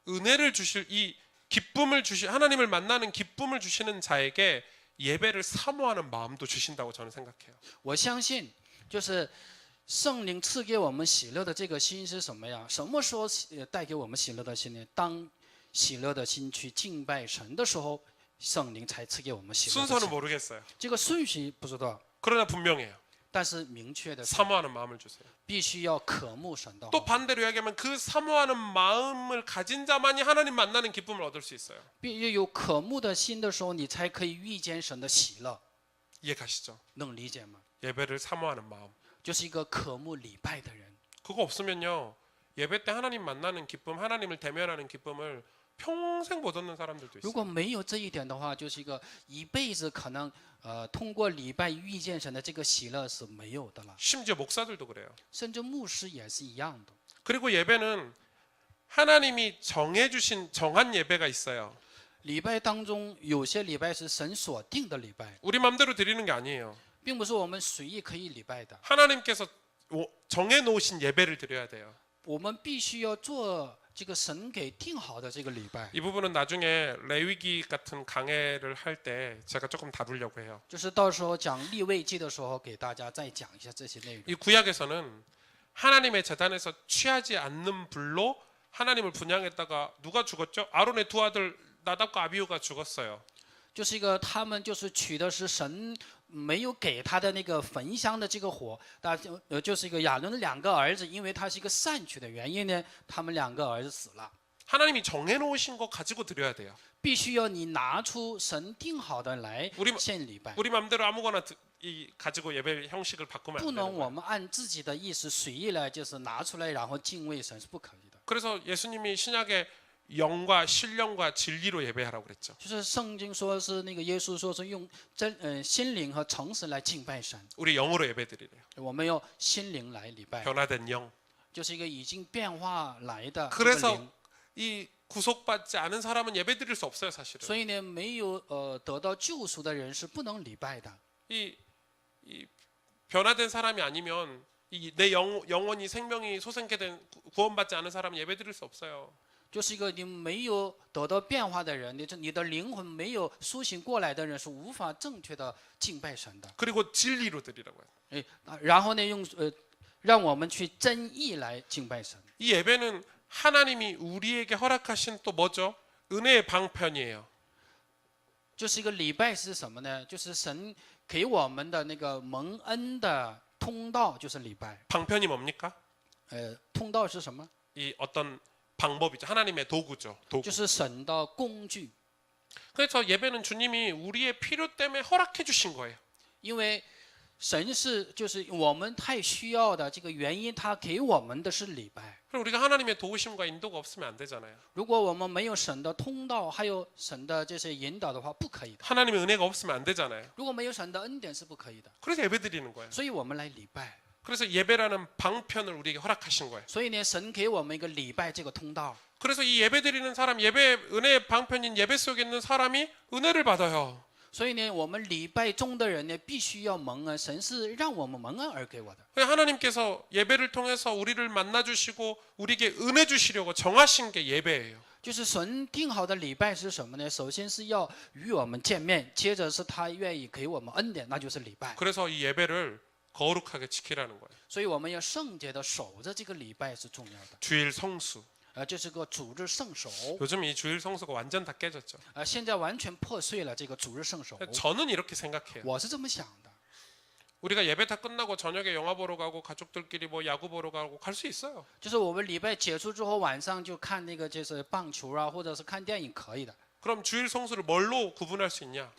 은혜를 주실 이 기쁨을 하나님을 만나는 기쁨을 주시는 자에게 예배를 사모하는 마음도 주신다고 저는 생각해요. 我相信，就是圣灵赐给我们喜乐的这个心是什么呀？什么时候带给我们喜乐的心呢？当喜乐的心去敬拜神的时候，圣灵才赐给我们喜乐的 순서는 心。 모르겠어요. 这个顺序不知道， 그러나 분명해요. 但是明确的是， 사모하는 마음을 주세요. 必须要渴慕神的 또 话， 반대로 이야기하면 그 사모하는 마음을 가진 자만이 하나님 만나는 기쁨을 얻을 수 있어요. 必须有渴慕的心的时候，你才可以遇见神的喜乐。 이해 가시죠? 能理解吗？ 예배를 사모하는 마음. 就是一个渴慕礼拜的人。 그거 없으면요. 예배 때 하나님 만나는 기쁨, 하나님을 대면하는 기쁨을 평생 못 얻는 사람들도 如 있어요. 果没有这一点的话，就是一个一辈子可能通过礼拜遇见神的这个喜乐是没有的了。 심지어 목사들도 그래요. 甚至牧师也是一样的。 그리고 예배는 하나님이 정해주신 정한 예배가 있어요. 礼拜当中有些礼拜是神所定的礼拜， 우리 마음대로 드리는 게 아니에요. 并不是我们随意可以礼拜的。 하나님께서 정해놓으신 예배를 드려야 돼요. 我们必须要做这个神给定好的这个礼拜。 이 부분은 나중에 레위기 같은 강해를 할 때 제가 조금 다루려고 해요. 就是到时候讲立位记的时候，给大家再讲一下这些内容。 이 구약에서는 하나님의 제단에서 취하지 않는 불로 하나님을 분양했다가 누가 죽었죠? 아론의 두 아들 나답과 아비후가 죽었어요. 就是一个他们就是取的是神没有给他的那个焚香的这个火，就是一个亚伦的两个儿子，因为他是一个善取的原因呢，他们两个儿子死了。 하나님이 정해놓으신 거 가지고 드려야 돼요. 必须要你拿出神定好的来 우리 献礼拜， 우리 마음대로 아무거나 가지고 예배 형식을 바꾸면 不 안 能 되는 我 거예요. 们按自己的意思随意来，就是拿出来然后敬畏神是不可以的。 그래서 예수님이 신약에 영과 신령과 진리로 예배하라고 그랬죠. 就是圣经说是那个耶稣说是用心灵和诚实来敬拜神， 우리 영으로 예배드리래요. 我们用心灵来礼拜， 변화된 영. 就是一个已经变化来的这个 그래서 灵。 이 구속받지 않은 사람은 예배드릴 수 없어요, 사실은. 所以呢，没有得到救赎的人是不能礼拜的。 이 변화된 사람이 아니면 내 영혼이 생명이 소생케 된 구원받지 않은 사람은 예배드릴 수 없어요. 就是一个你没有得到变化的人，你的灵魂没有苏醒过来的人，是无法正确的敬拜神的。 그리고 진리로 드리라고 해요. 然后呢，让我们去真意来敬拜神。 이 예배는 하나님이 우리에게 허락하신 또 뭐죠? 은혜의 방편이에요. 就是一个礼拜是什么呢？就是神给我们的那个蒙恩的通道，就是礼拜。 방편이 뭡니까? 通道是什么？ 이 어떤 방법이죠. 하나님의 도구죠. 도구. 就是神的工具。 그래서 예배는 주님이 우리의 필요 때문에 허락해 주신 거예요. 因为神就是我们太需要的这个原因，他给我们的是礼拜。 그럼 우리가 하나님의 도우심과 인도가 없으면 안 되잖아요. 如果我们没有神的通道，还有神的这些引导的话，不可以的。 하나님의 은혜가 없으면 안 되잖아요. 如果没有神的恩典是不可以的。 그래서 예배드리는 거예요. 所以我们来礼拜。 그래서 예배라는 방편을 우리에게 허락하신 거예요. 所以呢，神给我们一个礼拜这个通道。 그래서 이 예배드리는 사람, 은혜의 방편인 예배 속에 있는 사람이 은혜를 받아요. 所以呢，我们礼拜中的人呢，必须要蒙恩。神是让我们蒙恩而给我的。 하나님께서 예배를 통해서 우리를 만나 주시고 우리에게 은혜 주시려고 정하신 게 예배예요. 就是神定好的礼拜是什么呢？首先是要与我们见面，接着是他愿意给我们恩典，那就是礼拜。 그래서 이 예배를 거룩하게 지키라는 거예요. 所以我们要圣洁的守着这个礼拜是重要的。 주일 성수. 这是个主日圣守。 요즘 이 주일 성수가 완전 다 깨졌죠. 现在完全破碎了这个主日圣守。 저는 이렇게 생각해요. 我是这么想的。 우리가 예배 다 끝나고 저녁에 영화 보러 가고 가족들끼리 뭐 야구 보러 가고 갈 수 있어요. 就是我们礼拜结束之后，晚上就看那个就是棒球啊，或者是看电影可以的。 그럼 주일 성수를 뭘로 구분할 수 있냐?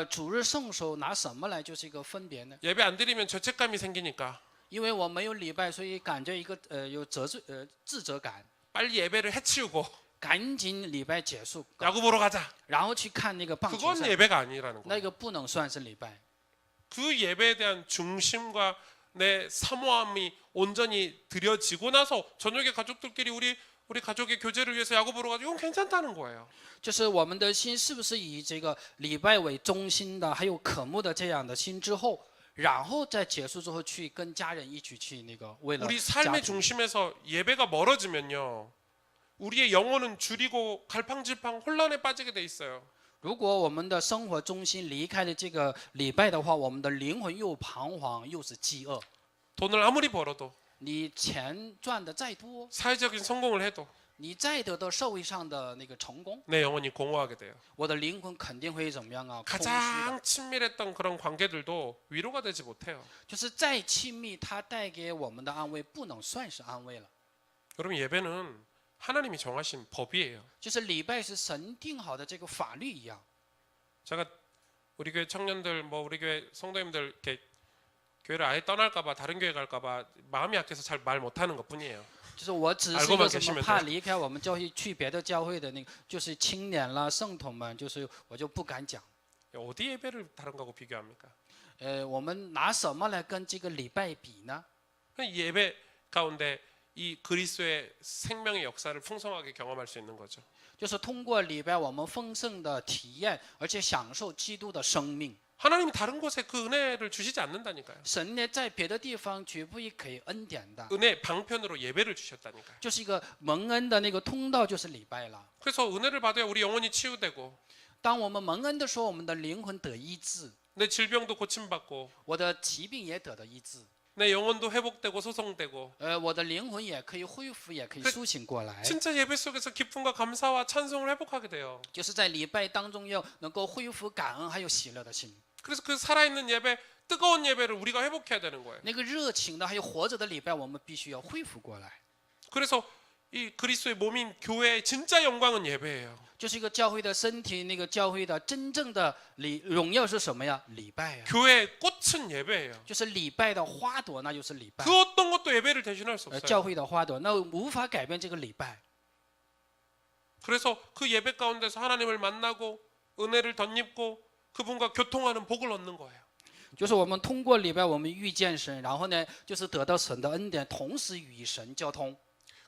主日圣守拿什么来就是一个分别呢？ 예배 안 드리면 죄책감이 생기니까 因为我没有礼拜，所以感觉一个有自责感。 빨리 예배를 해치우고 赶紧礼拜结束， 야구 보러 가자. 然后去看那个棒球 그건 赛， 예배가 아니라는 那 거예요. 个不能算是礼拜。 그 예배에 대한 중심과 내 사모함이 온전히 드려지고 나서 저녁에 가족들끼리 우리 가족의 교제를 위해서 야구 보러 가지고 이건 괜찮다는 거예요. 就是我们的心是不是以这个礼拜为中心的，还有渴慕的这样的心之后，然后在结束之后去跟家人一起去那个为了 우리 家 삶의 庭。 중심에서 예배가 멀어지면요. 우리의 영혼은 줄이고 갈팡질팡 혼란에 빠지게 돼 있어요. 如果我们的生活中心离开了这个礼拜的话，我们的灵魂又彷徨又是饥饿。 돈을 아무리 벌어도 你钱赚的再多， 사회적인 성공을 해도 你再得到社会上的那个成功， 내 영혼이 공허하게 돼요. 我的灵魂肯定会怎么样啊？空虚的。 가장 친밀했던 그런 관계들도 위로가 되지 못해요. 就是再亲密，它带给我们的安慰不能算是安慰了。 여러분 예배는 하나님이 정하신 법이에요. 就是礼拜是神定好的这个法律一样。 제가 우리 교회 청년들 뭐 우리 교회 성도님들 이렇게 교회를 아예 떠날까봐 다른 교회 갈까봐 마음이 약해서 잘 말 못하는 것뿐이에요. 就是我只是一 알고만 个什 계시면 么 돼요 怕离开我们教会去别的教会的那个，就是青年啦、圣徒们，就是我就不敢讲。 어디 예배를 다른 거하고 비교합니까? 我们拿什么来跟这个礼拜比呢？ 예배 가운데 이 그리스도의 생명의 역사를 풍성하게 경험할 수 있는 거죠. 就是通过礼拜，我们丰盛的体验，而且享受基督的生命。 하나님이 다른 곳에 그 은혜를 주시지 않는다니까요. 神呢，在别的地方绝不会给恩典的， 은혜 방편으로 예배를 주셨다니까요. 就是一个蒙恩的那个通道，就是礼拜了。 그래서 은혜를 받아야 우리 영혼이 치유되고 当我们蒙恩的时候，我们的灵魂得医治， 내 질병도 고침받고 我的疾病也得到医治， 내 영혼도 회복되고 소송되고 我的灵魂也可以恢复，也可以苏醒过来。 진짜 예배 속에서 기쁨과 감사와 찬송을 회복하게 돼요. 就是在礼拜当中要能够恢复感恩还有喜乐的心， 그래서 그 살아있는 예배, 뜨거운 예배를 우리가 회복해야 되는 거예요. 那个热情的还有活着的礼拜，我们必须要恢复过来。 그래서 이 그리스도의 몸인 교회의 진짜 영광은 예배예요. 就是一个教会的身体，那个教会的真正的荣耀是什么呀？礼拜呀， 교회의 꽃은 예배예요. 就是礼拜的花朵，那就是礼拜 그 。 어떤 것도 예배를 대신할 수 教 없어요. 会的花朵，那无法改变这个礼拜。 그래서 그 예배 가운데서 하나님을 만나고 은혜를 덧입고 그분과 교통하는 복을 얻는 거예요. 就是我们通过礼拜，我们遇见神，然后呢，就是得到神的恩典，同时与神交通。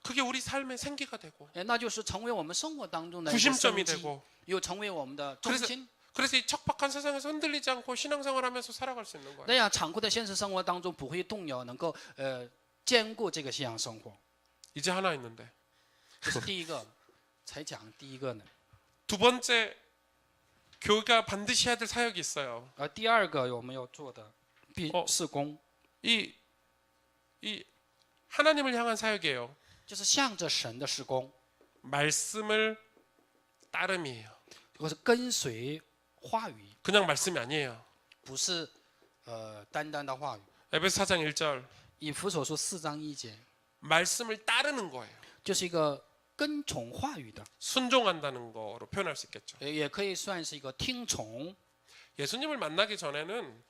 그게 우리 삶의 생기가 되고 那就是成为我们生活当中的一个 구심점이 生机， 되고 又成为我们的中心。 그래서 이 척박한 세상에서 흔들리지 않고 신앙생활하면서 살아갈 수 있는 거예요. 那样残酷的现实生活当中不会动摇，能够兼顾这个信仰生活。 이제 하나 있는데 这是第一个，才讲第一个呢。 두 번째 교회가 반드시 해야 될 사역이 있어요. 而第二个我们要做的事工， 이 하나님을 향한 사역이에요. 就是向着神的事工， 말씀을 따름이에요. 或是跟随话语， 그냥 말씀이 아니에요. 不是单单的话语。 에베소 4장 1절 以弗所书4章1节， 말씀을 따르는 거예요. 就是一个跟从话语的， 순종한다는 거로 표현할 수 있겠죠. 也可以算是一个听从。 예수님을 만나기 전에는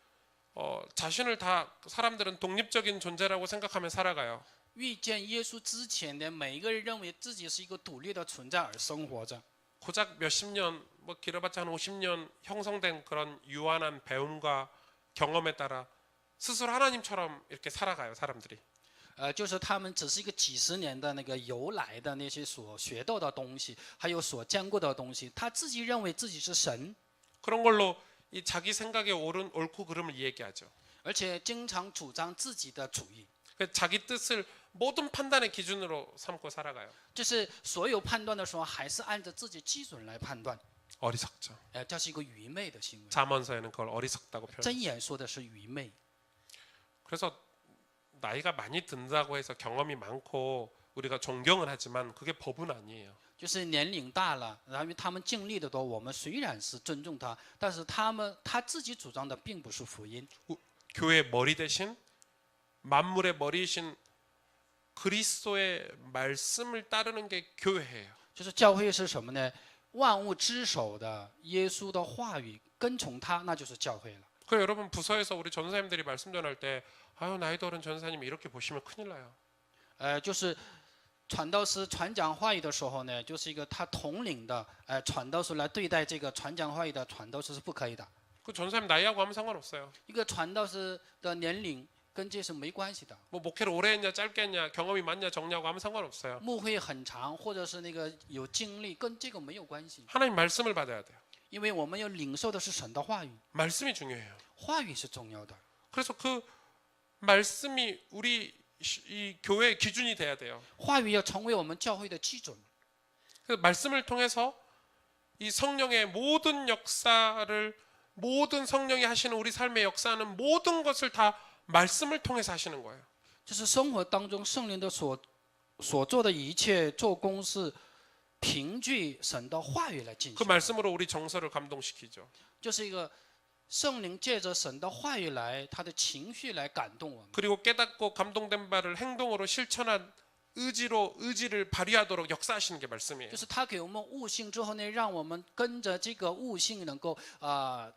자신을 다 사람들은 독립적인 존재라고 생각하며 살아가요. 遇见耶稣之前的每一个人认为自己是一个独立的存在而生活着， 고작 몇십 년, 뭐 길어봤자 한 50년 형성된 그런 유한한 배움과 경험에 따라 스스로 하나님처럼 이렇게 살아가요, 사람들이. 就是他们只是一个几十年的那个由来的那些所学到的东西，还有所见过的东西，他自己认为自己是神， 그런 걸로 이 자기 생각에 옳은 옳고 그름을 얘기하죠. 而且经常主张自己的主义， 자기 뜻을 모든 판단의 기준으로 삼고 살아가요. 就是所有判断的时候还是按照自己基准来判断， 어리석죠. 这是一个愚昧的行为。 잠언서에는 그걸 어리석다고 표현. 箴言说的是愚昧， 그래서 나이가 많이 든다고 해서 경험이 많고 우리가 존경을 하지만 그게 법은 아니에요. 就是年龄大了，然后他们经历的多，我们虽然是尊重他，但是他自己主张的并不是福音。 교회의 머리 대신 만물의 머리이신 그리스도의 말씀을 따르는 게 교회예요. 就是教会是什么呢？万物之首的耶稣的话语，跟从他，那就是教会了。 그 여러분 부서에서 우리 전사님들이 말씀 전할 때 아유 나이도 어린 전사님이 이렇게 보시면 큰일 나요. 就是传道师传讲话语的时候呢，就是一个他统领的传道师来对待这个传讲话语的传道师是不可以的。 그 전사님 나이하고 아무 상관없어요. 一个传道师的年龄跟这是没关系的。 뭐 목회를 오래 했냐 짧게 했냐 경험이 많냐 적냐고 하면 상관없어요. 牧会很长，或者是那个有经历，跟这个没有关系， 하나님 말씀을 받아야 돼요. 因为我们要领受的是神的话语， 말씀이 중요해요. 话语是重要的。 그래서 그 말씀이 우리 이 교회의 기준이 돼야 돼요. 话语要成为我们教会的基准。 그 말씀을 통해서 이 성령의 모든 역사를 모든 성령이 하시는 우리 삶의 역사는 모든 것을 다 말씀을 통해서 하시는 거예요. 就是生活当中圣灵的所做的一切做工是凭据神的话语来进 그 行， 말씀으로 우리 정서를 감동시키죠. 就是一个圣灵借着神的话语来，他的情绪来感动我们， 그리고 깨닫고 감동된 바를 행동으로 실천한 의지를 발휘하도록 역사하시는 게 말씀이에요. 就是他给我们悟性之后呢，让我们跟着这个悟性能够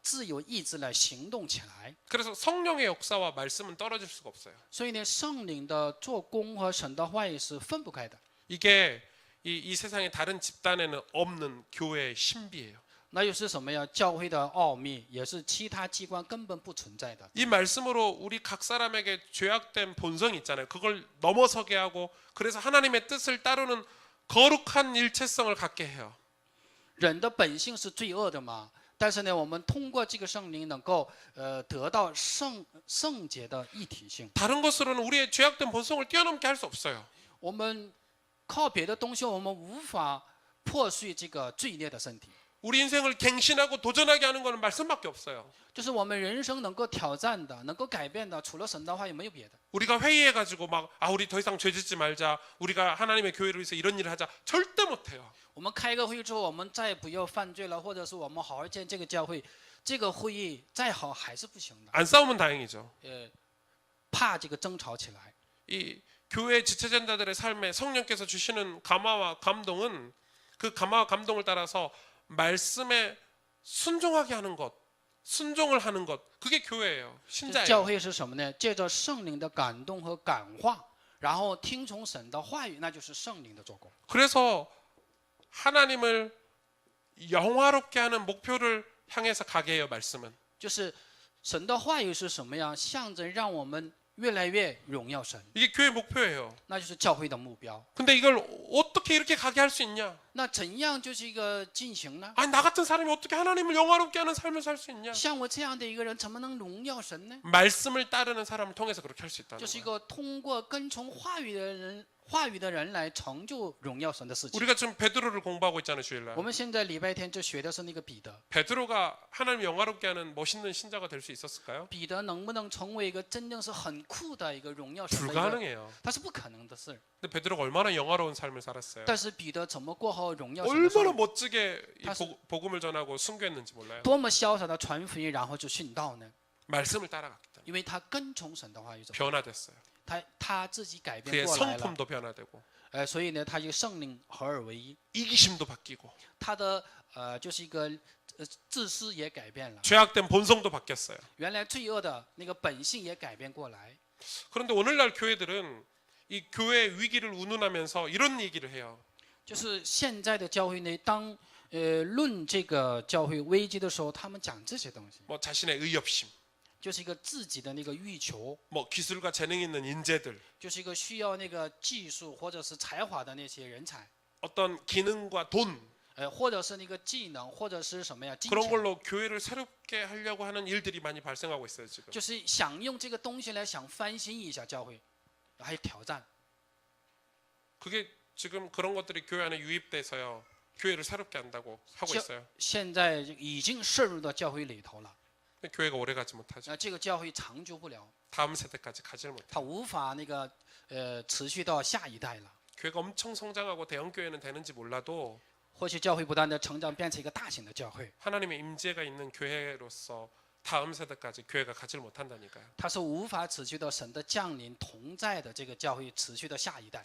自由意志来行动起来。 그래서 성령의 역사와 말씀은 떨어질 수가 없어요. 所以呢，圣灵的做工和神的话语是分不开的。 이게 이 세상의 다른 집단에는 없는 교회의 신비예요. 那又是什么呀？教会的奥秘，也是其他机关根本不存在的。 이 말씀으로 우리 각 사람에게 죄악된 본성이 있잖아요. 그걸 넘어서게 하고 그래서 하나님의 뜻을 따르는 거룩한 일체성을 갖게 해요. 人的本性是罪恶的嘛，但是呢，我们通过这个圣灵能够得到圣洁的一体性。 다른 것으로는 우리의 죄악된 본성을 뛰어넘게 할 수 없어요. 我们靠别的东西，我们无法破碎这个罪孽的身体。 우리 인생을 갱신하고 도전하게 하는 것은 말씀밖에 없어요. 就是我们人生能够挑战的、能够改变的，除了神的话，也没有别的。 우리가 회의해가지고 막 우리 더 이상 죄 짓지 말자. 우리가 하나님의 교회를 위해서 이런 일을 하자. 절대 못해요. 我们开个会之后，我们再不要犯罪了，或者是我们好好建这个教会，这个会议再好还是不行的。 안 싸우면 다행이죠. 怕这个争吵起来。 이 교회 지체자들의 삶에 성령께서 주시는 감화와 감동은 그 감화와 감동을 따라서 말씀에 순종하게 하는 것, 순종을 하는 것, 그게 교회예요. 教 신자예요. 会是什么呢？借着圣灵的感动和感化，然后听从神的话语，那就是圣灵的做工。 그래서 하나님을 영화롭게 하는 목표를 향해서 가게 해요. 말씀은. 就是神的话语是什么样？象征让我们越来越荣耀神， 이게 교회 목표예요. 那就是教会的目标。 근데 이걸 어떻게 이렇게 가게 할 수 있냐? 那怎样就是一个进行呢？ 아니 나 같은 사람이 어떻게 하나님을 영화롭게 하는 삶을 살 수 있냐? 像我这样的一个人，怎么能荣耀神呢？ 말씀을 따르는 사람을 통해서 그렇게 할 수 있다는 就是一 거예요. 个通过跟从话语的人来成就荣耀神的事情。 우리가 지금 베드로를 공부하고 있잖아요, 주일날. 我们现在礼拜天就学的是那个彼得， 베드로가 하나님 영화롭게 하는 멋있는 신자가 될 수 있었을까요? 彼得能不能成为一个真正是很酷的一个荣耀神的一个？ 불가능해요. 他是不可能的事。 근데 베드로가 얼마나 영화로운 삶을 살았어요. 但是彼得怎么过好荣耀神的生 얼마나 活？ 멋지게 이 다시- 복음을 전하고 순교했는지 몰라요. 多么潇洒的传福音，然后就殉道呢？ 말씀을 따라갔기 때문에 因为他跟从神的话语走， 변화됐어요. 他自己改 그의 变过来了。 성품도 변화되고 所以呢，他就圣灵合而为一， 이기심도 바뀌고 他的就是一个自私也改变了， 죄악된 본성도 바뀌었어요. 原来罪恶的那个本性也改变过来。 그런데 오늘날 교회들은 이 교회의 위기를 운운하면서 이런 얘기를 해요. 就是现在的教会呢，当论这个教会危机的时候，他们讲这些东西， 뭐 자신의 의협심, 就是一个自己的那个欲求， 뭐 기술과 재능 있는 인재들, 就是一个需要那个技术或者是才华的那些人才， 어떤 기능과 돈 或者是那个技能，或者是什么呀，金 그런 钱， 걸로 교회를 새롭게 하려고 하는 일들이 많이 발생하고 있어요 지금. 就是想用这个东西来想翻新一下教会，还有挑战。 그게 지금 그런 것들이 교회 안에 유입돼서요. 교회를 새롭게 한다고 하고 있어요. 现在已经渗入到教会里头了， 근데 교회가 오래 가지 못하죠. 那这个教会长久不了， 다음 세대까지 가지를 못해요. 它无法那个持续到下一代了。 교회가 엄청 성장하고 대형 교회는 되는지 몰라도 或许教会不断的成长，变成一个大型的教会， 하나님의 임재가 있는 교회로서 다음 세대까지 교회가 가지를 못한다니까요. 它是无法持续到神的降临同在的这个教会持续到下一代。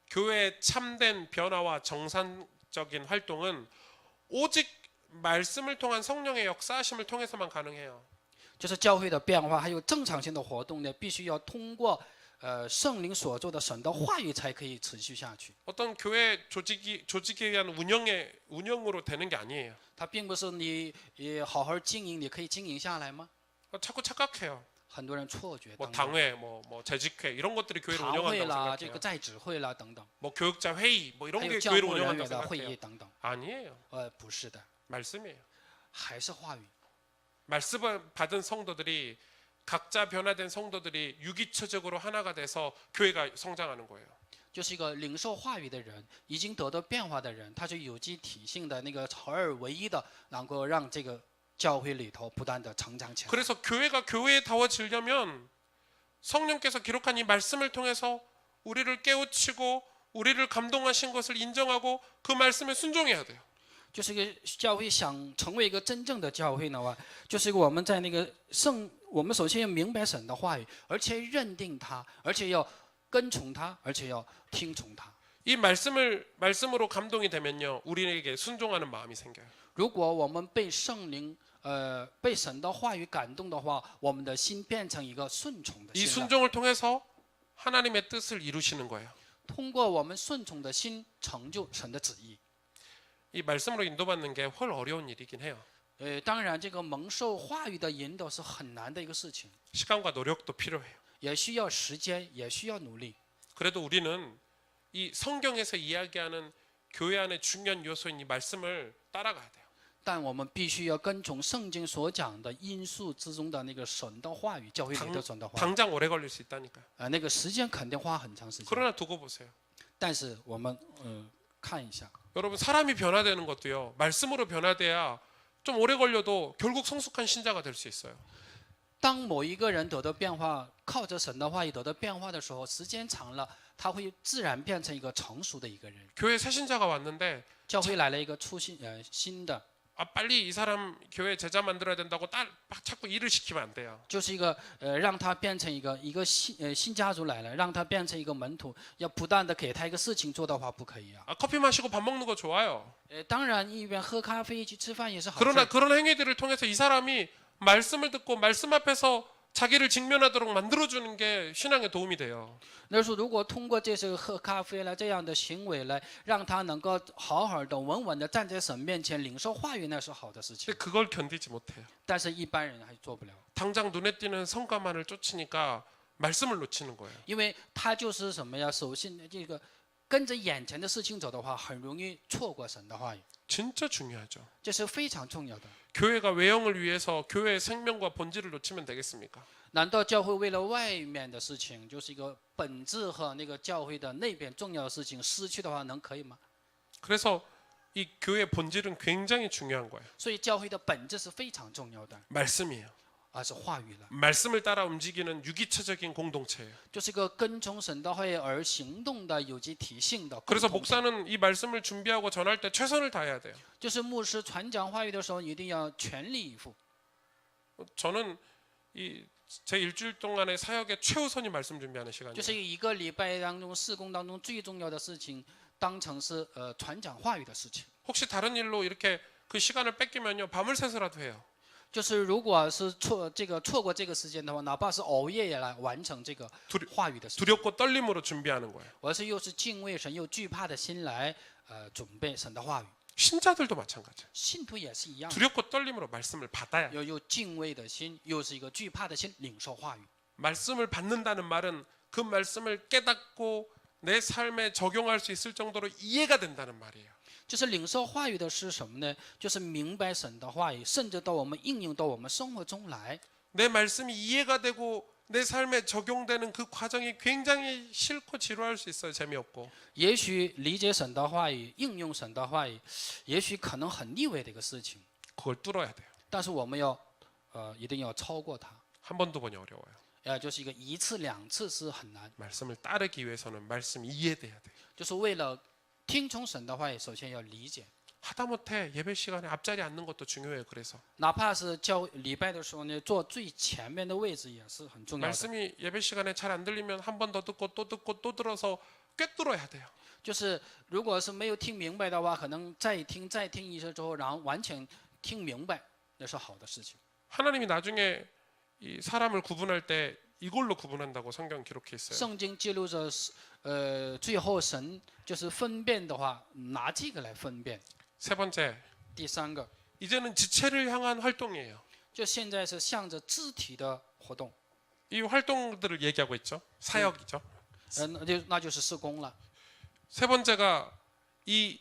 교회의 참된 변화와 정상적인 활동은 오직 말씀을 통한 성령의 역사하심을 통해서만 가능해요. 就是教会的变化，还有正常性的活动呢，必须要通过圣灵所做的神的话语才可以持续下去。 어떤 교회 조직에 의한 운영으로 되는 게 아니에요. 它并不是你也好好经营，你可以经营下来吗？ 자꾸 착각해요. 很多人错觉 뭐 当中， 당회, 뭐 재직회 이런 것들이 교회를 堂会 운영한다고 啦，这 생각해요. 个在职会啦等等， 뭐 교육자 회의 뭐 이런 还有 게 教 교회를 牧人 운영한다고 员的会议 생각해요. 等等。 아니에요. 不是的， 말씀이에요. 还是话语。 말씀을 받은 성도들이 각자 변화된 성도들이 유기체적으로 하나가 돼서 교회가 성장하는 거예요. 就是一个领受话语的人，已经得到变化的人，他是有机体性的那个合而为一的，能够让这个教会里头不断的成长起来。 그래서 교회가 교회다워지려면 성령께서 기록한 이 말씀을 통해서 우리를 깨우치고 우리를 감동하신 것을 인정하고 그 말씀에 순종해야 돼요. 就是一个教会想成为一个真正的教会的话，就是我们在那个我们首先要明白神的话语，而且认定它，而且要跟从它，而且要听从它。 이 말씀으로 감동이 되면요, 우리에게 순종하는 마음이 생겨요. 如果我们被圣灵被神的话语感动的话，我们的心变成一个顺从的 이 心了。 순종을 통해서 하나님의 뜻을 이루시는 거예요. 通过我们顺从的心，成就神的旨意。 이 말씀으로 인도받는 게 훨 어려운 일이긴 해요. 当然，这个蒙受话语的引导是很难的一个事情， 시간과 노력도 필요해요. 也需要时间，也需要努力。 그래도 우리는 이 성경에서 이야기하는 교회 안의 중요한 요소인 이 말씀을 따라가야 돼요. 但我们必须要跟从圣经所讲的因素之中的那个神的话语，教会里的神的话语， 당장 오래 걸릴 수 있다니까요. 那个时间肯定花很长时间。 그러나 두고 보세요. 但是我们看一下， 여러분 사람이 변화되는 것도요. 말씀으로 변화돼야 좀 오래 걸려도 결국 성숙한 신자가 될 수 있어요. 当某一个人得到变化，靠着神的话语得到变化的时候，时间长了，他会自然变成一个成熟的一个人。 교회 새 신자가 왔는데 教会来了一个新的， 아 빨리 이 사람 교회 제자 만들어야 된다고 막 자꾸 일을 시키면 안 돼요. 就是一个让他变成一个新家族来了，让他变成一个门徒，要不断的给他一个事情做的话，不可以啊。 아, 커피 마시고 밥 먹는 거 좋아요. 当然一边喝咖啡一起吃饭也是好事。 그러나 그런 행위들을 통해서 이 사람이 말씀을 듣고 말씀 앞에서 자기를 직면하도록 만들어주는 게 신앙에 도움이 돼요. 那时候如果通过这些喝咖啡了这样的行为来让他能够好好的稳稳的站在神面前领受话语，那是好的事情。 근데 그걸 견디지 못해요. 但是一般人还做不了， 당장 눈에 띄는 성과만을 쫓으니까 말씀을 놓치는 거예요. 因为他就是什么呀？首先这个跟着眼前的事情走的话，很容易错过神的话语， 진짜 중요하죠. 这是非常重要的。 교회가 외형을 위해서 교회의 생명과 본질을 놓치면 되겠습니까? 难道教会为了外面的事情，就是一个本质和那个教会的那边重要的事情失去的话，可以吗？ 그래서 이 교회의 본질은 굉장히 중요한 거예요. 所以教会的本质是非常重要的， 말씀이에요. 而是话语了， 말씀을 따라 움직이는 유기체적인 공동체예요. 就是一个跟从神的话语而行动的有机体性的共 그래서 同体。 목사는 이 말씀을 준비하고 전할 때 최선을 다해야 돼요. 就是牧师传讲话语的时候，一定要全力以赴。 저는 제 일주일 동안의 사역의 최우선이 말씀 준비하는 就 시간이에요. 是一个礼拜当中事工当中最重要的事情，当成是传讲话语的事情。 혹시 다른 일로 이렇게 그 시간을 뺏기면요 밤을 새서라도 해요. 就是如果是错过这个时间的话，哪怕是熬夜也来完成这个话语的事情。 두렵고 떨림으로 준비하는 거예요. 而是又是敬畏神又惧怕的心来准备神的话语。 신자들도 마찬가지예요. 信徒也是一样的， 두렵고 떨림으로 말씀을 받아야 해요. 有敬畏的心，又是一个惧怕的心，领受话语。 말씀을 받는다는 말은 그 말씀을 깨닫고 내 삶에 적용할 수 있을 정도로 이해가 된다는 말이에요. 就是领受话语的是什么呢？就是明白神的话语，甚至到我们应用到我们生活中来。 내 말씀이 이해가 되고 내 삶에 적용되는 그 과정이 굉장히 싫고 지루할 수 있어요. 재미없고. 也许理解神的话语，应用神的话语，也许可能很腻味的一个事情， 그걸 뚫어야 돼요. 但是我们要一定要超过它。 한 번 두 번이 어려워요. 就是一次两次是很难， 말씀을 따르기 위해서는 말씀이 이해돼야 돼요. 就是为了听从神的话语，首先要理解。 하다못해 예배 시간에 앞자리에 앉는 것도 중요해요. 그래서 哪怕是礼拜的时候呢，坐最前面的位置也是很重要的。 말씀이 예배 시간에 잘 안 들리면 한 번 더 듣고 또 들어서 꿰뚫어야 돼요. 就是如果是没有听明白的话，可能再听一次之后，然后完全听明白，那是好的事情。 하나님이 나중에 이 사람을 구분할 때 이걸로 구분한다고 성경 기록해 있어요. 圣经记录着最后神就是分辨的话，拿这个来分辨。 세 번째, 第三个， 이제는 지체를 향한 활동이에요. 就现在是向着肢体的活动。이 활동들을 얘기하고 있죠. 사역이죠. 那就是事工了。 세 번째가 이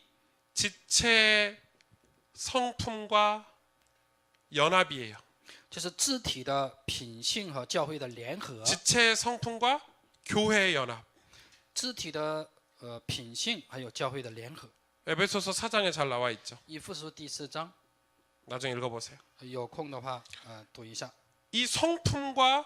지체의 성품과 연합이에요. 就是肢体的品性和教会的联合， 지체의 성품과 교회의 연합. 肢体的品性还有教会的联合。 에베소서 4장에 잘 나와 있죠. 以弗所第4章， 나중에 읽어보세요. 有空的话读一下。 이 성품과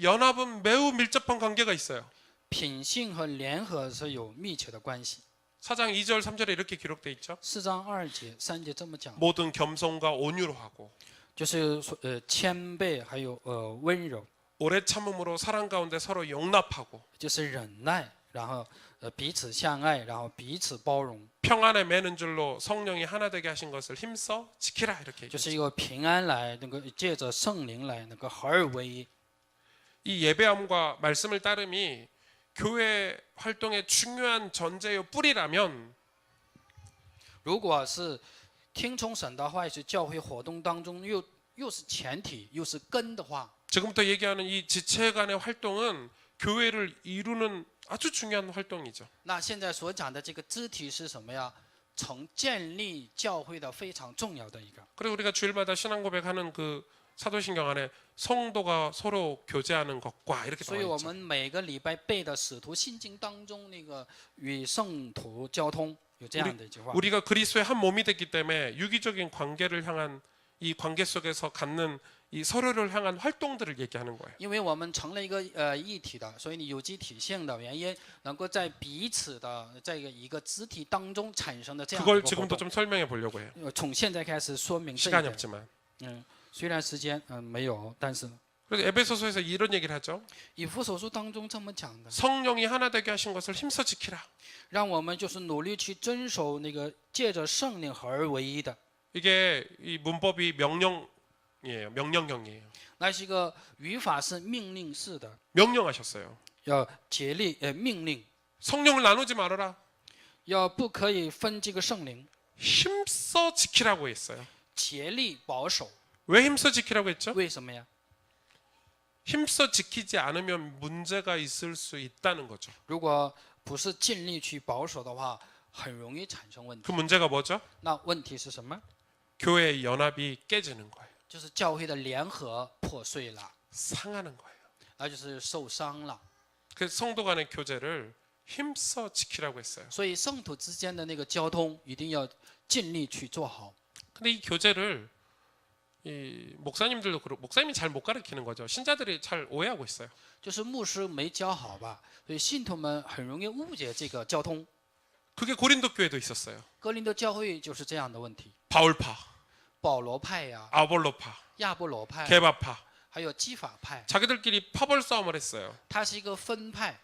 연합은 매우 밀접한 관계가 있어요. 品性和联合是有密切的关系。 4장 2절 3절에 이렇게 기록돼 있죠. 4章2节、3节这么讲， 모든 겸손과 온유로 하고 就是说谦卑，还有温柔， 오래 참음으로 사랑 가운데 서로 용납하고 就是忍耐，然后彼此相爱，然后彼此包容， 평안에 매는 줄로 성령이 하나 되게 하신 것을 힘써 지키라 이렇게 就 얘기했죠. 是一个平安来能够借着圣灵来能够合而为一。 이 예배함과 말씀을 따름이 교회 활동의 중요한 전제요 뿌리라면 如果是听从神的话，是教会活动当中又是前提又是根的话， 지금부터 얘기하는 이 지체 간의 활동은 교회를 이루는 아주 중요한 활동이죠. 那现在所讲的这个肢体是什么呀？成建立教会的非常重要的一个。 그리고 우리가 주일마다 신앙 고백하는 그 사도신경 안에 성도가 서로 교제하는 것과 이렇게 所 나와 以我 있죠. 们每个礼拜背的使徒信经当中那个与圣徒交通有这样的一句话。 우리가 그리스도의 한 몸이 됐기 때문에 유기적인 관계를 향한 이 관계 속에서 갖는 이 서로를 향한 활동들을 얘기하는 거예요. 因为我们成了一个一体的，所以你有机体性的原因，能够在彼此的这个一个肢体当中产生的这样的一 그걸 个活 지금부터 动。 좀 설명해 보려고 해요. 从现在开始说明这一 시간이 点。 없지만. 虽然时间没有，但是 그래서 에베소서에서 이런 얘기를 하죠. 以弗所书当中这么讲的， 성령이 하나 되게 하신 것을 힘써 지키라. 让我们就是努力去遵守那个借着圣灵合而为一的， 이게 이 문법이 명령이에요. 명령형이에요. 那是一个语法是命令式的， 명령하셨어요. 要竭力命令， 성령을 나누지 말아라. 要不可以分这个圣灵， 힘써 지키라고 했어요. 竭力保守。 왜 힘써 지키라고 했죠? 为什么呀？ 힘써 지키지 않으면 문제가 있을 수 있다는 거죠. 如果不是尽力去保守的话，很容易产生问题。 그 문제가 뭐죠? 那问题是什么？ 교회의 연합이 깨지는 거예요. 就是教会的联合破碎了， 상하는 거예요. 那就是受伤了。 그래서 성도 간의 교제를 힘써 지키라고 했어요. 所以圣徒之间的那个交通一定要尽力去做好。 근데 이 교제를 이 목사님들도 그렇고 목사님이 잘 못 가르치는 거죠. 신자들이 잘 오해하고 있어요. 就是牧师没教好吧，所以信徒们很容易误解这个交通。 그게 고린도 교회도 있었어요. 哥林多教会就是这样的问题， 바울파, 保罗派呀、 아볼로파, 亚波罗派， 개바파 还有基法派， 자기들끼리 파벌 싸움을 했어요. 它是一个分派。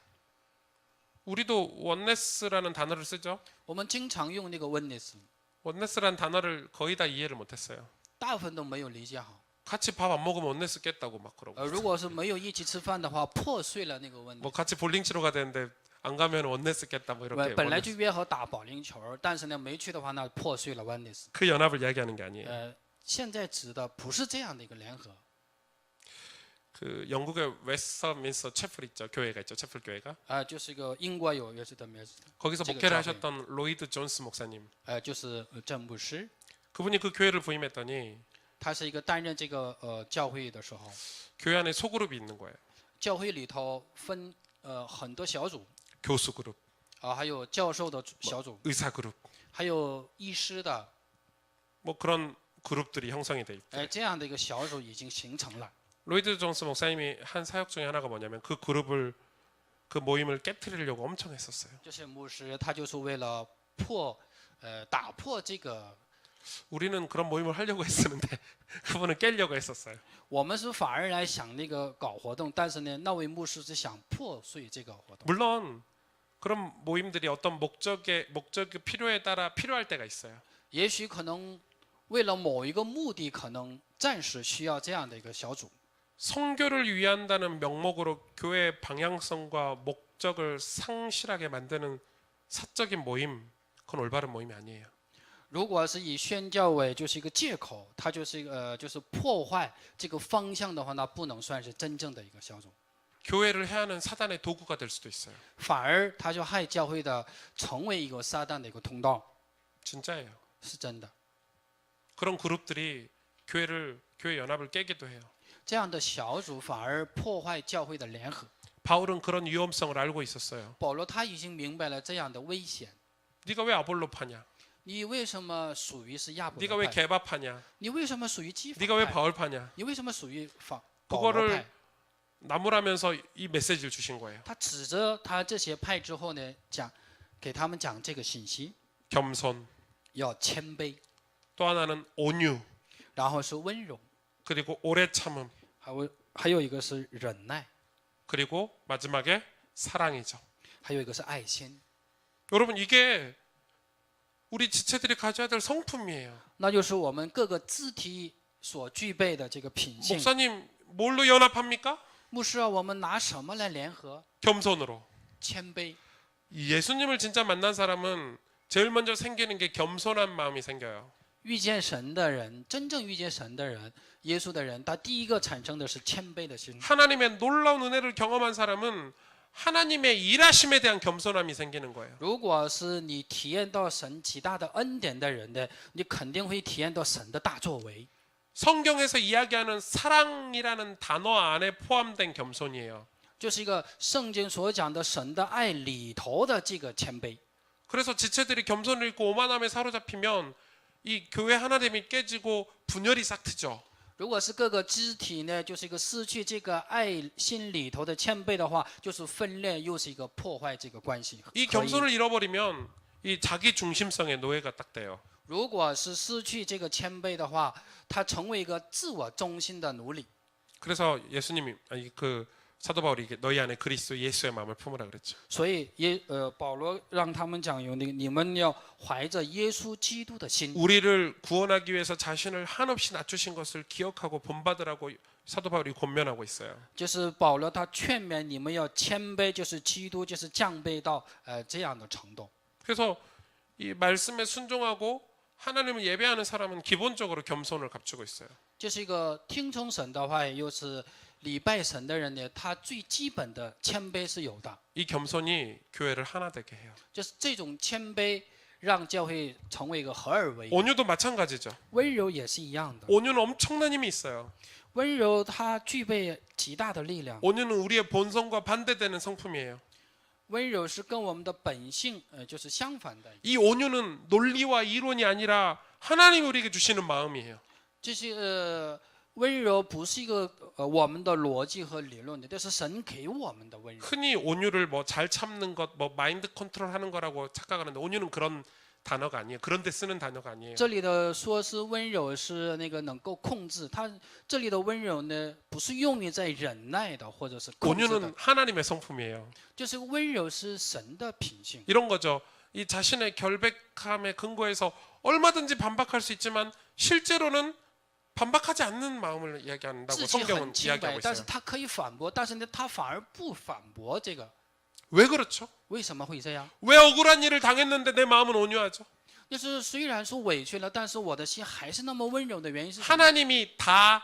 우리도 원네스라는 단어를 쓰죠. 我们经常用那个 witness， 원네스라는 단어를 거의 다 이해를 못했어요. 大部分都没有理解好。 같이 밥 안 먹으면 원네스 깼다고 막 그러고. 如果是没有一起吃饭的话，破碎了那个问题。 뭐 같이 볼링 치러 가야 되는데 안 가면 원네스 깼다 뭐 이렇게. 本来 원네스. 就约好打保龄球，但是呢没去的话，那破碎了 witness。 그 연합을 이야기하는 게 아니에요. 现在指的不是这样的一个联合。 그 영국의 웨스트민스터 채플 있죠. 교회가 있죠. 채플 교회가. 就是一个英国有也是的名字， 거기서 지금 목회를教会. 하셨던 로이드 존스 목사님. 就是郑牧师， 그분이 그 교회를 부임했더니 他是一个担任这个教会的时候， 교회 안에 소그룹이 있는 거예요. 教会里头分很多小组 교수 그룹, 还有教授的小组， 의사 그룹, 还有医师的， 뭐 그런 그룹들이 형성이 돼 있대. 这样的一个小组已经形成了。 로이드 존스 목사님이 한 사역 중에 하나가 뭐냐면 그 그룹을 그 모임을 깨트리려고 엄청 했었어요. 这些牧师他就是为了打破这个， 우리는 그런 모임을 하려고 했었는데 그분은 깨려고 했었어요. 我们是反而来想那个搞活动，但是呢，那位牧师是想破碎这个活动。 물론 그런 모임들이 어떤 목적의 필요에 따라 필요할 때가 있어요. 也许可能为了某一个目的，可能暂时需要这样的一个小组。 선교를 위한다는 명목으로 교회의 방향성과 목적을 상실하게 만드는 사적인 모임, 그건 올바른 모임이 아니에요. 如果是以宣教为就是一个借口，它就是一个就是破坏这个方向的话，那不能算是真正的一个小组。 교회를 해하는 사단의 도구가 될 수도 있어요. 反而他就害教会的成为一个撒旦的一个通道， 진짜예요. 是真的。 그런 그룹들이 교회 연합을 깨기도 해요. 这样的小组反而破坏教会的联合。 바울은 그런 위험성을 알고 있었어요. 保罗他已经明白了这样的危险。 네가 왜 아볼로파냐? 你为什么属于是亚伯 네가 罗 왜 派？ 개바파냐? 你为什么属于基法 네가 왜 派？ 바울파냐? 你为什么属于保罗 그거를 派？ 나무라면서 이 메시지를 주신 거예요. 他指着他这些派之后呢，给他们讲这个信息， 겸손. 要谦卑， 또 하나는 온유. 然后是温柔， 그리고 오래 참음. 还有一个是忍耐， 그리고 마지막에 사랑이죠. 还有一个是爱心。 여러분 이게 우리 지체들이 가져야 될 성품이에요. 那就是我们各个肢体所具备的这个品性。 목사님 뭘로 연합합니까? 牧师啊，我们拿什么来联合？ 겸손으로. 谦卑。 예수님을 진짜 만난 사람은 제일 먼저 생기는 게 겸손한 마음이 생겨요. 遇见神的人，真正遇见神的人，耶稣的人，他第一个产生的是谦卑的心。 하나님의 놀라운 은혜를 경험한 사람은 하나님의 일하심에 대한 겸손함이 생기는 거예요. 如果是你体验到神极大的恩典的人呢，你肯定会体验到神的大作为。 성경에서 이야기하는 사랑이라는 단어 안에 포함된 겸손이에요. 就是一个圣经所讲的神的爱里头的这个谦卑。 그래서 지체들이 겸손을 잃고 오만함에 사로잡히면 이 교회 하나됨이 깨지고 분열이 싹 트죠. 如果是各个肢体呢，就是一个失去这个爱心里头的谦卑的话，就是分裂，又是一个破坏这个关系。 이 겸손을 잃어버리면 이 자기 중심성의 노예가 딱 돼요. 如果是失去这个谦卑的话，他成为一个自我中心的奴隶。 그래서 예수님이 그 사도 바울이 너희 안에 그리스도 예수의 마음을 품으라 그랬죠. 所以保罗让他们讲有那个，你们要怀着耶稣基督的心。 우리를 구원하기 위해서 자신을 한없이 낮추신 것을 기억하고 본받으라고 사도 바울이 권면하고 있어요. 就是保罗他劝勉你们要谦卑，就是基督就是降卑到这样的程度。 그래서 이 말씀에 순종하고 하나님을 예배하는 사람은 기본적으로 겸손을 갖추고 있어요. 这是一个听从神的话，又是礼拜神的人呢，他最基本的谦卑是有的。 이 겸손이 교회를 하나 되게 해요. 就是这种谦卑，让教会成为一个合而为一。 온유도 마찬가지죠. 温柔也是一样的， 온유는 엄청난 힘이 있어요. 温柔它具备极大的力量。 온유는 우리의 본성과 반대되는 성품이에요. 温柔是跟我们的本性就是相反的。 이 온유는 논리와 이론이 아니라 하나님이 우리에게 주시는 마음이에요. 这些温柔不是一个我们的逻辑和理论的，这是神给我们的温柔。 흔히 온유를 뭐 잘 참는 것, 뭐 마인드 컨트롤하는 거라고 착각하는데 온유는 그런 단어가 아니에요. 그런 데 쓰는 단어가 아니에요. 这里的说是温柔是那个能够控制，它这里的温柔呢不是用于在忍耐的或者是控制的， 온유는 하나님의 성품이에요. 就是温柔是神的品性。 이런 거죠. 이 자신의 결백함에 근거해서 얼마든지 반박할 수 있지만 실제로는 반박하지 않는 마음을 이야기한다고 自己 성경은 很清白， 이야기하고 但是 있어요. 他可以反驳，但是呢，他反而不反驳这个， 왜 그렇죠? 为什么会这样？ 왜 억울한 일을 당했는데 내 마음은 온유하죠? 就是虽然说委屈了，但是我的心还是那么温柔的原因是什么？ 하나님이 다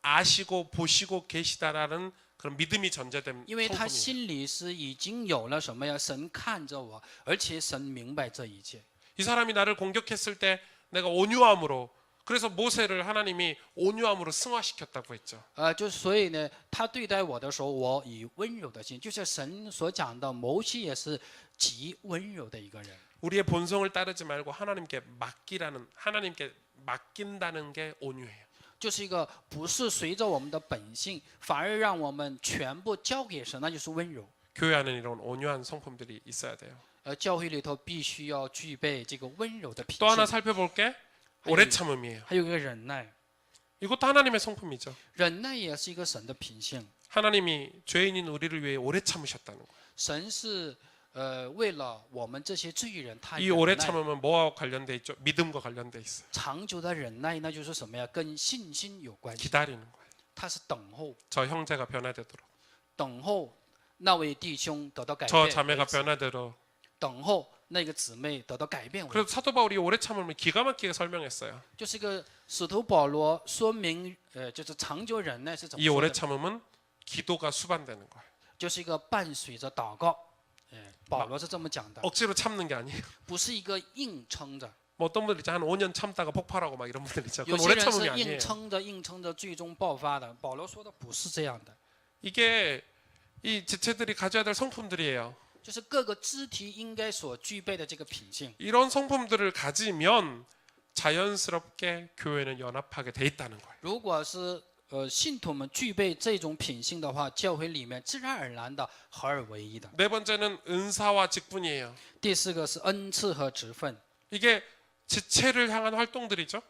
아시고 보시고 계시다라는 그런 믿음이 전제된 因为他 성품이에요. 心里是已经有了什么呀？神看着我，而且神明白这一切。 이 사람이 나를 공격했을 때 내가 온유함으로 그래서 모세를 하나님이 온유함으로 승화시켰다고 했죠. 就是所以呢，他对待我的时候，我以温柔的心，就像神所讲的，摩西也是极温柔的一个人。 우리의 본성을 따르지 말고 하나님께 맡긴다는 게 온유해요. 就是一个不是随着我们的本性，反而让我们全部交给神，那就是温柔。 교회 안에 이런 온유한 성품들이 있어야 돼요. 教会里头必须要具备这个温柔的品 또 하나 性， 살펴볼게. 오래 참음이에요. 还有一个忍耐。 이것도 하나님의 성품이죠. 忍耐也是一个神的品性。 하나님이 죄인인 우리를 위해 오래 참으셨다는 거예요. 神是为了我们这些罪人，他 이 忍 오래 耐。 참음은 뭐와 관련돼 있죠? 믿음과 관련돼 있어요. 长久的忍耐，那就是什么呀？跟信心有关系。 기다리는 거예요. 他是等候， 저 형제가 변화되도록, 等候那位弟兄得到改 저 变， 자매가 변화되도록. 等候那个姊妹得到改变为止。 그래서 사도 바울이 오래 참음을 기가 막히게 설명했어요. 就是个使徒保罗说明，就是长久忍耐是怎么 이 说 오래 的？ 참음은 기도가 수반되는 거예요. 就是一个伴随着祷告。保罗是这么讲的， 억지로 참는 게 아니에요. 不是一个硬撑着。 뭐 어떤 분들 있죠. 한 5년 참다가 폭발하고 막 이런 분들 있죠. 有 그건 些 오래 人 참은 是 게 硬 아니에요. 撑着硬撑着最终爆发的。保罗说的不是这样的， 이게 이 지체들이 가져야 될 성품들이에요. 就是各个肢体应该所具备的这个品性。 이런 성품들을 가지면 자연스럽게 교회는 연합하게 돼 있다는 거예요. 如果是信徒们具备这种品性的话，教会里面自然而然的合而为一的。 네 번째는 은사와 직분이에요. 第四个是恩赐和职分， 이게 지체를 향한 활동들이죠.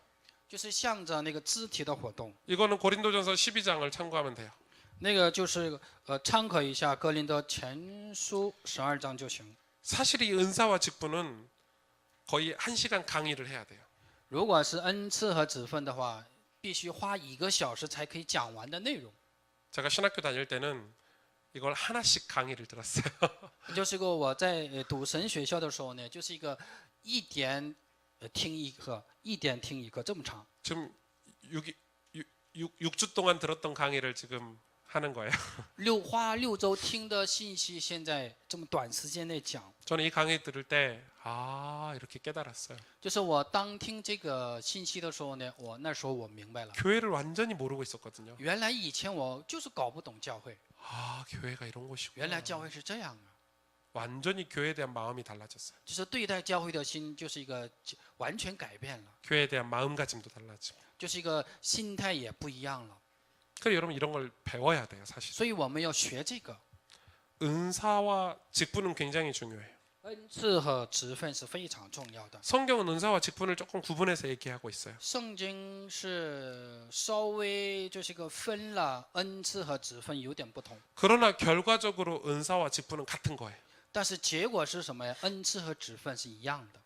就是向着那个肢体的活动。 이거는 고린도전서 12장을 참고하면 돼요. 那个就是参考一下哥林多前书12章就行。 사실 이 은사와 직분은 거의 1시간 강의를 해야 돼요. 如果是恩赐和职分的话，必须花1个小时才可以讲完的内容。 제가 신학교 다닐 때는 이걸 하나씩 강의를 들었어요. 就是个我在读神学校的时候呢，就是一个一点听一课，一点听一课这么长。 지금 6주 동안 들었던 강의를 지금 하는 거예요. 花6周听的信息，现在这么短时间内讲， 저는 이 강의 들을 때 이렇게 깨달았어요. 就是我当听这个信息的时候呢，那时候我明白了， 교회를 완전히 모르고 있었거든요. 原来以前我就是搞不懂教会， 교회가 이런 곳이구나. 原来教会是这样啊， 완전히 교회에 대한 마음이 달라졌어요. 就是对待教会的心就是一个完全改变了， 교회에 대한 마음가짐도 달라지고. 就是一个心态也不一样了。 그래서 여러분 이런 걸 배워야 돼요, 사실. 所以我们要学这个 은사와 직분은 굉장히 중요해요. 恩赐和职分是非常重要的。 성경은 은사와 직분을 조금 구분해서 얘기하고 있어요. 圣经是稍微就是个分了恩赐和职分有点不同， 그러나 결과적으로 은사와 직분은 같은 거예요. 但是结果是什么呀？恩赐和职分是一样的。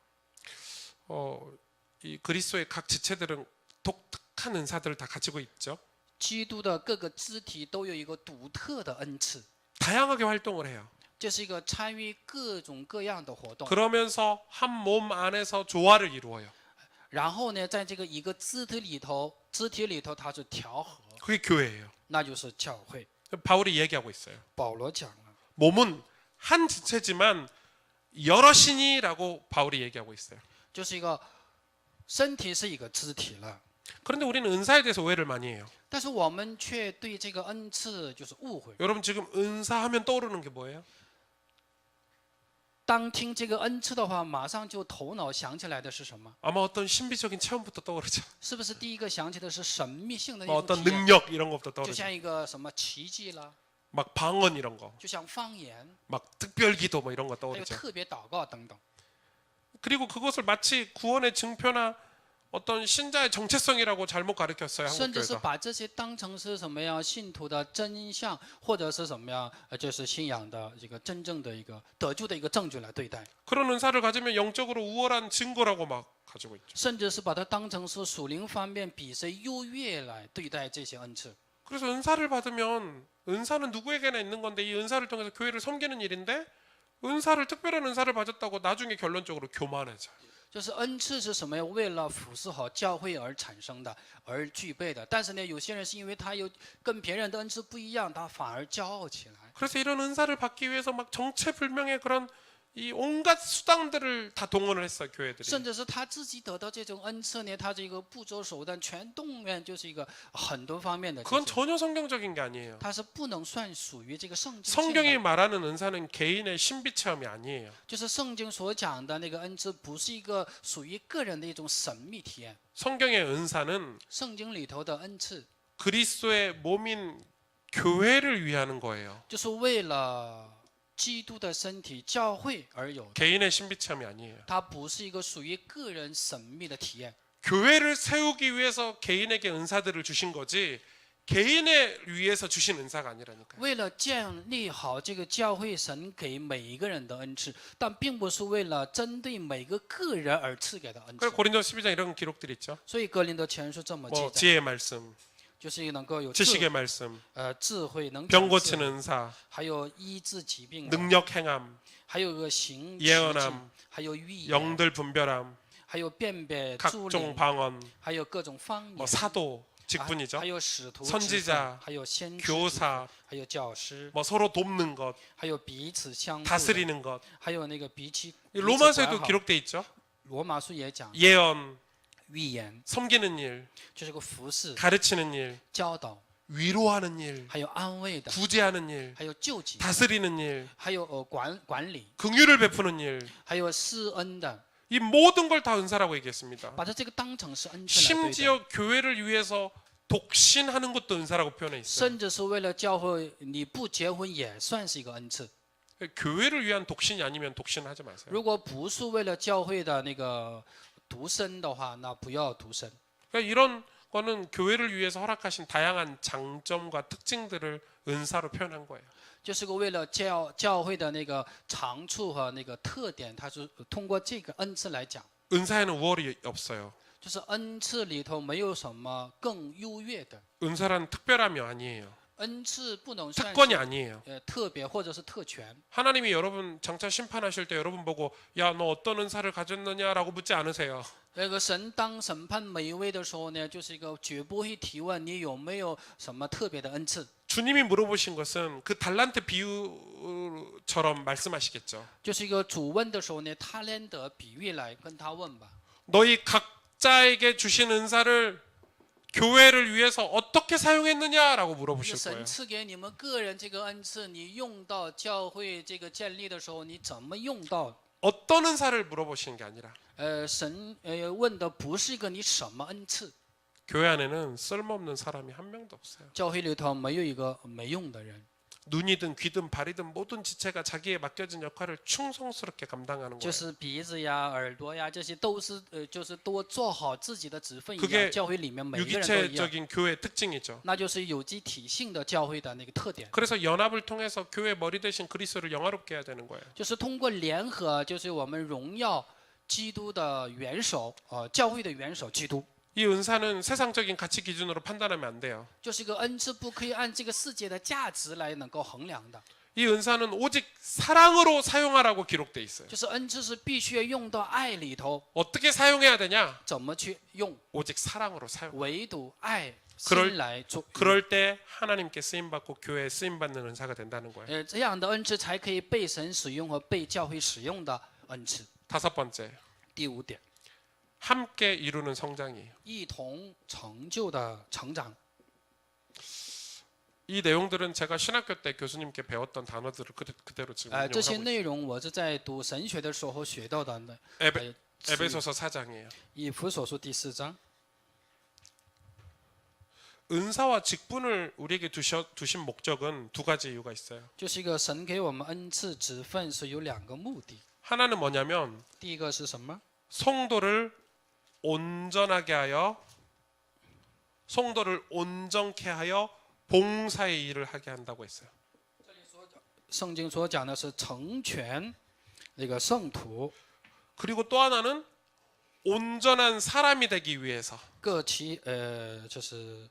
이 그리스도의 각 지체들은 독특한 은사들을 다 가지고 있죠. 基督的各个肢体都有一个独特的恩赐， 다양하게 활동을 해요. 这是一个参与各种各样的活动， 그러면서 한 몸 안에서 조화를 이루어요. 然后呢，在这个一个肢体里头，它是调和， 그게 교회예요. 那就是教会。 바울이 얘기하고 있어요. 保罗讲了， 몸은 한 지체지만 여럿이니라고 바울이 얘기하고 있어요. 就是一个身体是一个肢体了， 그런데 우리는 은사에 대해서 오해를 많이 해요. 但是我们却对这个恩赐就是误会。 여러분 지금 은사하면 떠오르는 게 뭐예요? 当听这个恩赐的话，马上就头脑想起来的是什么？ 아마 어떤 신비적인 체험부터 떠오르죠. 是不是第一个想起的是神秘性的 뭐 那种 어떤 体验？ 능력 이런 것부터 就 떠오르죠. 像一个什么奇迹啦， 막 방언 이런 거, 就像方言， 막 특별기도 뭐 이런 거 还有 떠오르죠. 特别祷告等等。 그리고 그것을 마치 구원의 증표나 어떤 신자의 정체성이라고 잘못 가르쳤어요. 甚至是 한국교회가. 把这些当成是什么样信徒的真相，或者是什么样，就是信仰的这个真正的一个得救的一个证据来对待， 그런 은사를 가지면 영적으로 우월한 증거라고 막 가지고 있죠. 甚至是把它当成是属灵方面比谁优越来对待这些恩赐。 그래서 은사를 받으면 은사는 누구에게나 있는 건데 이 은사를 통해서 교회를 섬기는 일인데 은사를 특별한 은사를 받았다고 나중에 결론적으로 교만해져요. 就是恩赐是什么呀？为了服侍好教会而产生的，而具备的。但是呢，有些人是因为他有跟别人的恩赐不一样，他反而骄傲起来。 그래서 이런 은사를 받기 위해서 막 정체불명의 그런 이 온갖 수단들을 다 동원을 했어요, 교회들이. 甚至是他自己得到这种恩赐呢，他这个不择手段全动员，就是一个很多方面的这 그건 些。 전혀 성경적인 게 아니에요. 它是不能算属于这个圣经性 성경이 的， 말하는 은사는 개인의 신비 체험이 아니에요. 就是圣经所讲的那个恩赐，不是一个属于个人的一种神秘体验。 성경의 은사는 圣经里头的恩赐， 그리스도의 몸인 교회를 위하는 거예요. 就是为了基督的身体教会而有的， 개인의 신비 체험이 아니에요. 它不是一个属于个人神秘的体验。 교회를 세우기 위해서 개인에게 은사들을 주신 거지 개인에 위해서 주신 은사가 아니라니까요. 为了建立好这个教会，神给每一个人的恩赐，但并不是为了针对每个个人而赐给的恩赐 그래서 。 고린도 12장 이런 기록들이 있죠. 所以格林德前书这么记 뭐 载， 지혜의 말씀, 就是能够有 지식의 말씀, 智慧，能 병 讲智 고치는 은사, 还有医治疾病的， 능력 행함, 还有个行奇 예언함 迹，还有预言， 영들 분별함, 还有辨别助 각종 灵， 방언, 还有各种方 뭐 言， 사도, 직분이죠. 还有使徒、 선지자 还有先知、 교사, 还有教师， 뭐 서로 돕는 것, 还有彼此相助的， 다스리는 것. 还有那个彼此 로마서에도 管好 기록돼 있죠. 罗马书也讲 예언, 预言， 섬기는 일, 就是个服侍、 가르치는 일, 教导， 위로하는 일, 还有安慰的， 구제하는 일, 还有救济， 다스리는 일, 还有管理， 긍휼을 베푸는 일. 还有施恩的， 이 모든 걸 다 은사라고 얘기했습니다. 把它这个当成是恩赐来对待， 심지어 교회를 위해서 독신하는 것도 은사라고 표현해 있어요. 甚至是为了教会，你不结婚也算是一个恩赐。 교회를 위한 독신이 아니면 독신하지 마세요. 如果不是为了教会的那个独身的话，那不要独身。 그러니까 이런 거는 교회를 위해서 허락하신 다양한 장점과 특징들을 은사로 표현한 거예요. 就是个为了教会的那个长处和那个特点，它是通过这个恩赐来讲， 은사에는 우월이 없어요. 就是恩赐里头没有什么更优越的， 은사란 특별함이 아니에요. 恩赐不能算 특권이 是 아니에요. 特别或者是特权。 하나님이 여러분 장차 심판하실 때 여러분 보고 야 너 어떤 은사를 가졌느냐라고 묻지 않으세요. 那个神当审判每一位的时候呢，就是一个绝不会提问你有没有什么特别的恩赐， 주님이 물어보신 것은 그 달란트 비유처럼 말씀하시겠죠. 就是一个主问的时候呢，他连的比喻来跟他问吧。 너희 각자에게 주신 은사를 교회를 위해서 어떻게 사용했느냐라고 这个 물어보실 神 거예요. 赐给你们个人这个恩赐，你用到教会这个建立的时候，你怎么用到？ 어떤 은사를 물어보시는 게 아니라 神问的不是一个你什么恩赐， 교회 안에는 쓸모없는 사람이 한 명도 없어요. 教会里头没有一个没用的人， 눈이든 귀든 발이든 모든 지체가 자기에 맡겨진 역할을 충성스럽게 감당하는 就 거예요. 是鼻子呀、耳朵呀，这些都是就是多做好自己的职分一 그게 样。教会里面每一个人都一样， 유기체적인 교회 특징이죠. 那就是有机体性的教会的那个特点， 그래서 연합을 통해서 교회 머리 대신 그리스도를 영화롭게 해야 되는 거예요. 就是通过联合，就是我们荣耀基督的元首，教会的元首基督。 이 은사는 세상적인 가치 기준으로 판단하면 안 돼요. 就是一个恩赐，不可以按这个世界的价值来能够衡量的。 이 은사는 오직 사랑으로 사용하라고 기록돼 있어요. 就是恩赐是必须要用到爱里头， 어떻게 사용해야 되냐? 怎么去用？ 오직 사랑으로 사용. 唯独爱 그럴 心来做。 그럴 때 하나님께 쓰임 받고 교회에 쓰임 받는 은사가 된다는 거예요. 这样的恩赐才可以被神使用和被教会使用的恩赐。 다섯 번째, 第五点， 함께 이루는 성장이에요. 一同成就的成长。 이 내용들은 제가 신학교 때 교수님께 배웠던 단어들을 그대로 지금 这些 인용하고 있어요. 内容我是在读神学的时候学到的呢。 에베소서 4장이에요. 以弗所书第4章， 은사와 직분을 우리에게 두신 목적은 두 가지 이유가 있어요. 就是一个神给我们恩赐职分是有两个目的。 하나는 뭐냐면 第一个是什么？ 성도를 온전하게 하여 성도를 온전케 하여 봉사의 일을 하게 한다고 했어요. 圣经所讲的是成全那个圣徒， 그리고 또 하나는 온전한 사람이 되기 위해서 各其就是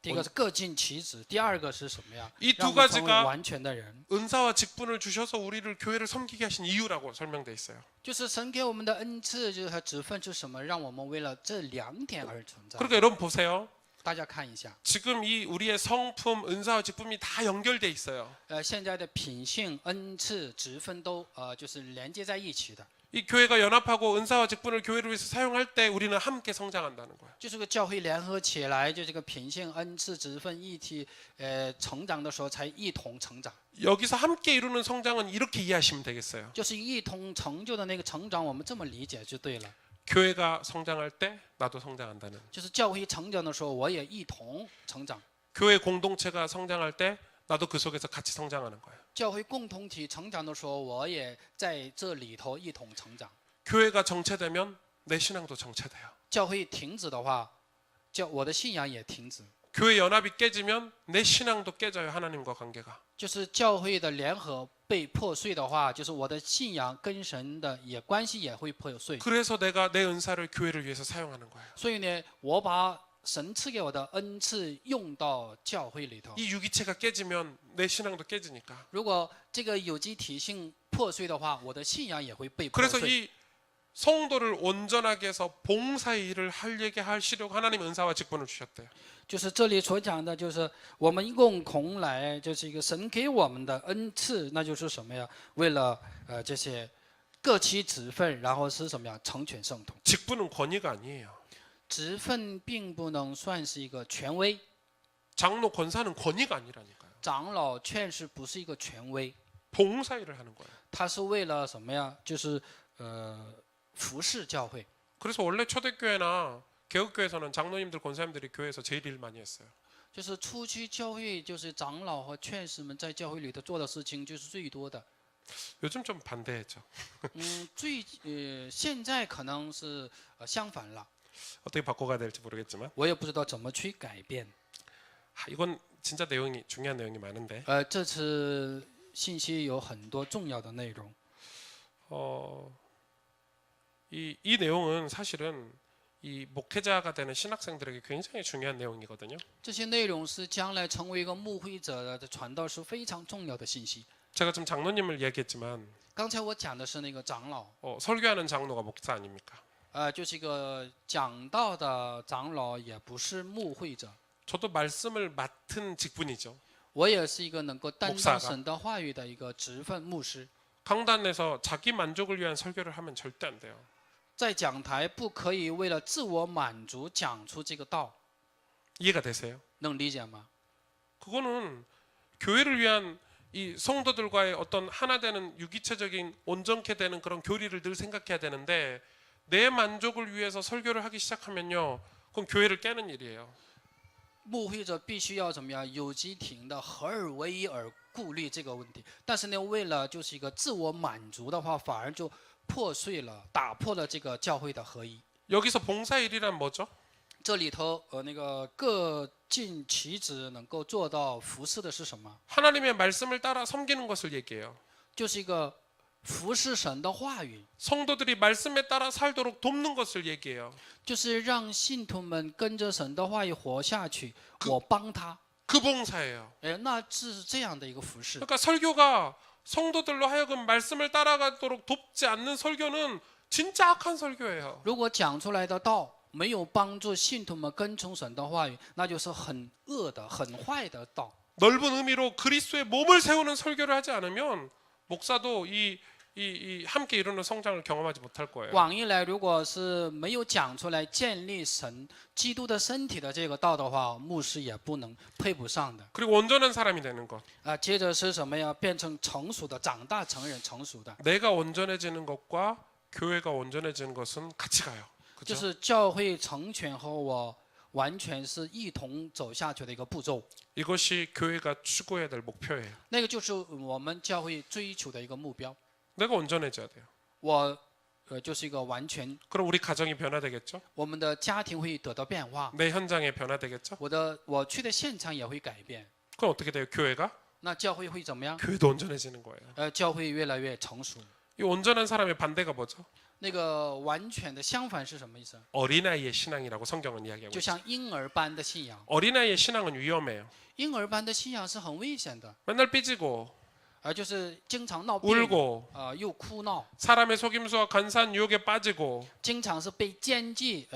第一个是各尽其职，第二个是什么呀？ 이 让 두 我们成为 가지가 完全的人， 은사와 직분을 주셔서 우리를 교회를 섬기게 하신 이유라고 설명돼 있어요. 就是神给我们的恩赐，就是和职分是什么？让我们为了这两点而存在。 그러니까 여러분 보세요. 大家看一下， 지금 이 우리의 성품, 은사와 직분이 다 연결돼 있어요. 现在的品性、恩赐、职分都就是连接在一起的， 이 교회가 연합하고 은사와 직분을 교회를 위해서 사용할 때 우리는 함께 성장한다는 거예요. 就是个教会联合起来，就这个品性、恩赐、职分一体成长的时候，才一同成长。 여기서 함께 이루는 성장은 이렇게 이해하시면 되겠어요. 就是一同成就的那个成长，我们这么理解就对了。 교회가 성장할 때 나도 성장한다는. 就是教会成长的时候，我也一同成长； 교회 공동체가 성장할 때 나도 그 속에서 같이 성장하는 거예요. 教会共同体成长的时候，我也在这里头一同成长。 교회가 정체되면 내 신앙도 정체돼요. 教会停止的话，我的信仰也停止。 교회 연합이 깨지면 내 신앙도 깨져요. 하나님과 관계가. 就是教会的联合被破碎的话，就是我的信仰跟神的关系也会破碎。 그래서 내가 내 은사를 교회를 위해서 사용하는 거예요. 所以呢，我把神赐给我的恩赐用到教会里头。 이 유기체가 깨지면 내 신앙도 깨지니까. 如果这个有机体性破碎的话，我的信仰也会被破 그래서 碎。 이 성도를 온전하게 해서 봉사의 일을 하려게 하시려고 하나님 은사와 직분을 주셨대요. 就是这里所讲的，就是我们共同来，就是一个神给我们的恩赐，那就是什么呀？为了这些各期职分，然后是什么呀？成全圣徒。 직분은 권위가 아니에요. 职分并不能算是一个权威， 장로 권사는 권위가 아니라니까요. 长老劝士不是一个权威， 봉사 일을 하는 거예요. 他是为了什么呀？就是服侍教会。 그래서 원래 초대교회나 개혁교회에서는 장로님들 권사님들이 교회에서 제일 일 많이 했어요. 就是初期教会，就是长老和劝士们在教会里头做的事情就是最多的。 요즘 좀 반대했죠. 现在可能是相反了， 어떻게 바꿔가야 될지 모르겠지만 我也不知道怎么去改变。 이건 진짜 내용이 중요한 내용이 많은데 这次信息有很多重要的内容。 이 내용은 사실은 이 목회자가 되는 신학생들에게 굉장히 중요한 내용이거든요. 这些内容是将来成为一个牧会者的传道是非常重要的信息。 제가 지금 장로님을 얘기했지만 刚才我讲的是那个长老， 설교하는 장로가 목사 아닙니까? 就是一个讲道的长老，也不是牧会者。 저도 말씀을 맡은 직분이죠. 我也是一个能够担 목사가 当神的话语的一个职分牧师。 강단에서 자기 만족을 위한 설교를 하면 절대 안 돼요. 在讲台不可以为了自我满足讲出这个道， 이해가 되세요? 能理解吗？ 그거는 교회를 위한 이 성도들과의 어떤 하나 되는 유기체적인 온전케 되는 그런 교리를 늘 생각해야 되는데 내 만족을 위해서 설교를 하기 시작하면요, 그건 교회를 깨는 일이에요. 牧会者必须要怎么样有机体的合而为一而顾虑这个问题，但是呢，为了就是一个自我满足的话，反而就破碎了、打破了这个教会的合一。 여기서 봉사일이란 뭐죠? 这里头那个各尽其职能够做到服侍的是什么？ 하나님의 말씀을 따라 섬기는 것을 얘기해요. 就是一个服侍神的话语， 성도들이 말씀에 따라 살도록 돕는 것을 얘기해요. 就是让信徒们跟着神的话语活下去，我帮他。 그 봉사예요. 那是这样的一个服侍。 그러니까 설교가 성도들로 하여금 말씀을 따라가도록 돕지 않는 설교는 진짜 악한 설교예요. 如果讲出来的道没有帮助信徒们跟从神的话语，那就是很恶的、很坏的道。 넓은 의미로 그리스도의 몸을 세우는 설교를 하지 않으면 목사도 이 함께 이루는 성장을 경험하지 못할 거예요. 广义来，如果是没有讲出来建立神基督的身体的这个道的话，牧师也不能配不上的。 그리고 온전한 사람이 되는 것. 接着是什么呀？变成成熟的、长大成人、成熟的， 내가 온전해지는 것과 교회가 온전해지는 것은 같이 가요. 就 그죠? 是教会成全和我完全是一同走下去的一个步骤。 이것이 교회가 추구해야 될 목표예요. 那个就是我们教会追求的一个目标。 내가 온전해져야 돼요. 我就是一个完全， 그럼 우리 가정이 변화되겠죠? 我们的家庭会得到变化， 내 현장에 변화되겠죠? 我去的现场也会改变。 그럼 어떻게 돼요? 교회가? 那教会会怎么样？ 교회도 온전해지는 거예요. 教会越来越成熟。 이 온전한 사람의 반대가 뭐죠? 那个完全的相反是什么意思？ 어린아이의 신앙이라고 성경은 이야기하고 就 있어요. 像婴儿般的信仰， 어린아이의 신앙은 위험해요. 婴儿般的信仰是很危险的， 맨날 삐지고 就是经常闹别扭， 울고 又哭闹， 사람의 속임수와 간사한 유혹에 빠지고 经常是被奸计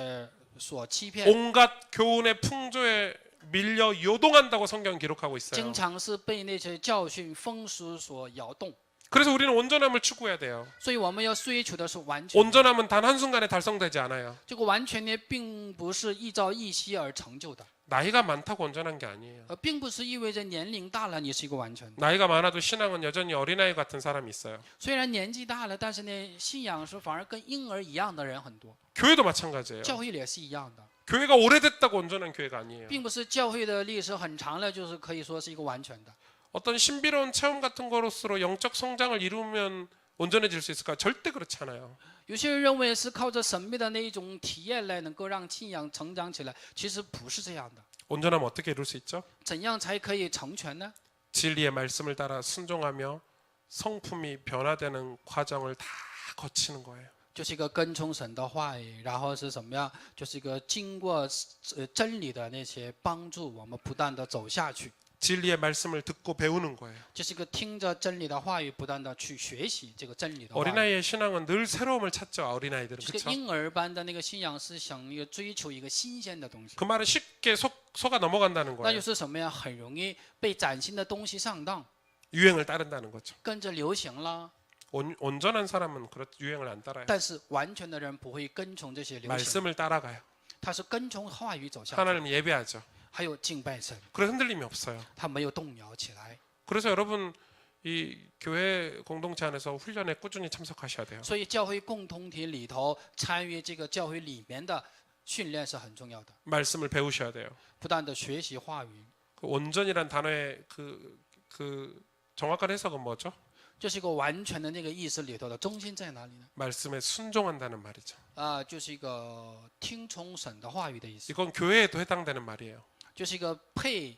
所欺骗， 온갖 교훈의 풍조에 밀려 요동한다고 성경은 기록하고 있어요. 经常是被那些教训风俗所摇动。 그래서 우리는 온전함을 추구해야 돼요. 所以我们要追求的是完全。 온전함은 단 한순간에 달성되지 않아요. 这个完全呢，并不是依照一息而成就的， 나이가 많다고 온전한 게 아니에요. 并不是意味着年龄大了你是一个完全的。 나이가 많아도 신앙은 여전히 어린아이 같은 사람이 있어요. 虽然年纪大了，但是呢，信仰是反而跟婴儿一样的人很多。 교회도 마찬가지예요. 教会也是一样的， 교회가 오래됐다고 온전한 교회가 아니에요. 并不是教会的历史很长了，就是可以说是一个完全的。 어떤 신비로운 체험 같은 거로서 영적 성장을 이루면 온전해질 수 있을까? 절대 그렇지 않아요. 有些人认为是靠着神秘的那一种体验来能够让信仰成长起来，其实不是这样的。 온전하면 어떻게 이룰 수 있죠? 怎样才可以成全呢？ 진리의 말씀을 따라 순종하며 성품이 변화되는 과정을 다 거치는 거예요. 就是一个跟从神的话语，然后是什么样？就是一个经过真理的那些帮助，我们不断的走下去。 진리의 말씀을 듣고 배우는 거예요. 这是个听着真理的话语，不断的去学习这个真理的话语。 어린아이의 신앙은 늘 새로움을 찾죠. 어린아이들은 这个 그렇죠? 婴儿般的那个信仰是想一个追求一个新鲜的东西， 그 말은 쉽게 속아 넘어간다는 那就 거예요. 是什么呀？很容易被崭新的东西上当， 유행을 따른다는 거죠. 跟着流行啦。 온전한 사람은 유행을 안 따라요. 但是完全的人不会跟从这些流行， 말씀을 따라가요. 他是跟从话语走下去， 하나님 예배하죠. 还有敬拜神， 그래서 흔들림이 없어요. 他没有动摇起来。 그래서 여러분 이 교회 공동체 안에서 훈련에 꾸준히 참석하셔야 돼요. 所以教会共同体里头参与这个教会里面的训练是很重要的， 말씀을 배우셔야 돼요. 不断的学习话语。 그 온전이란 단어의 그 정확한 해석은 뭐죠? 这是一个完全的那个意思里头的中心在哪里呢？ 말씀에 순종한다는 말이죠. 就是一个听从神的话语的意思， 이건 교회에도 해당되는 말이에요. 就是一个配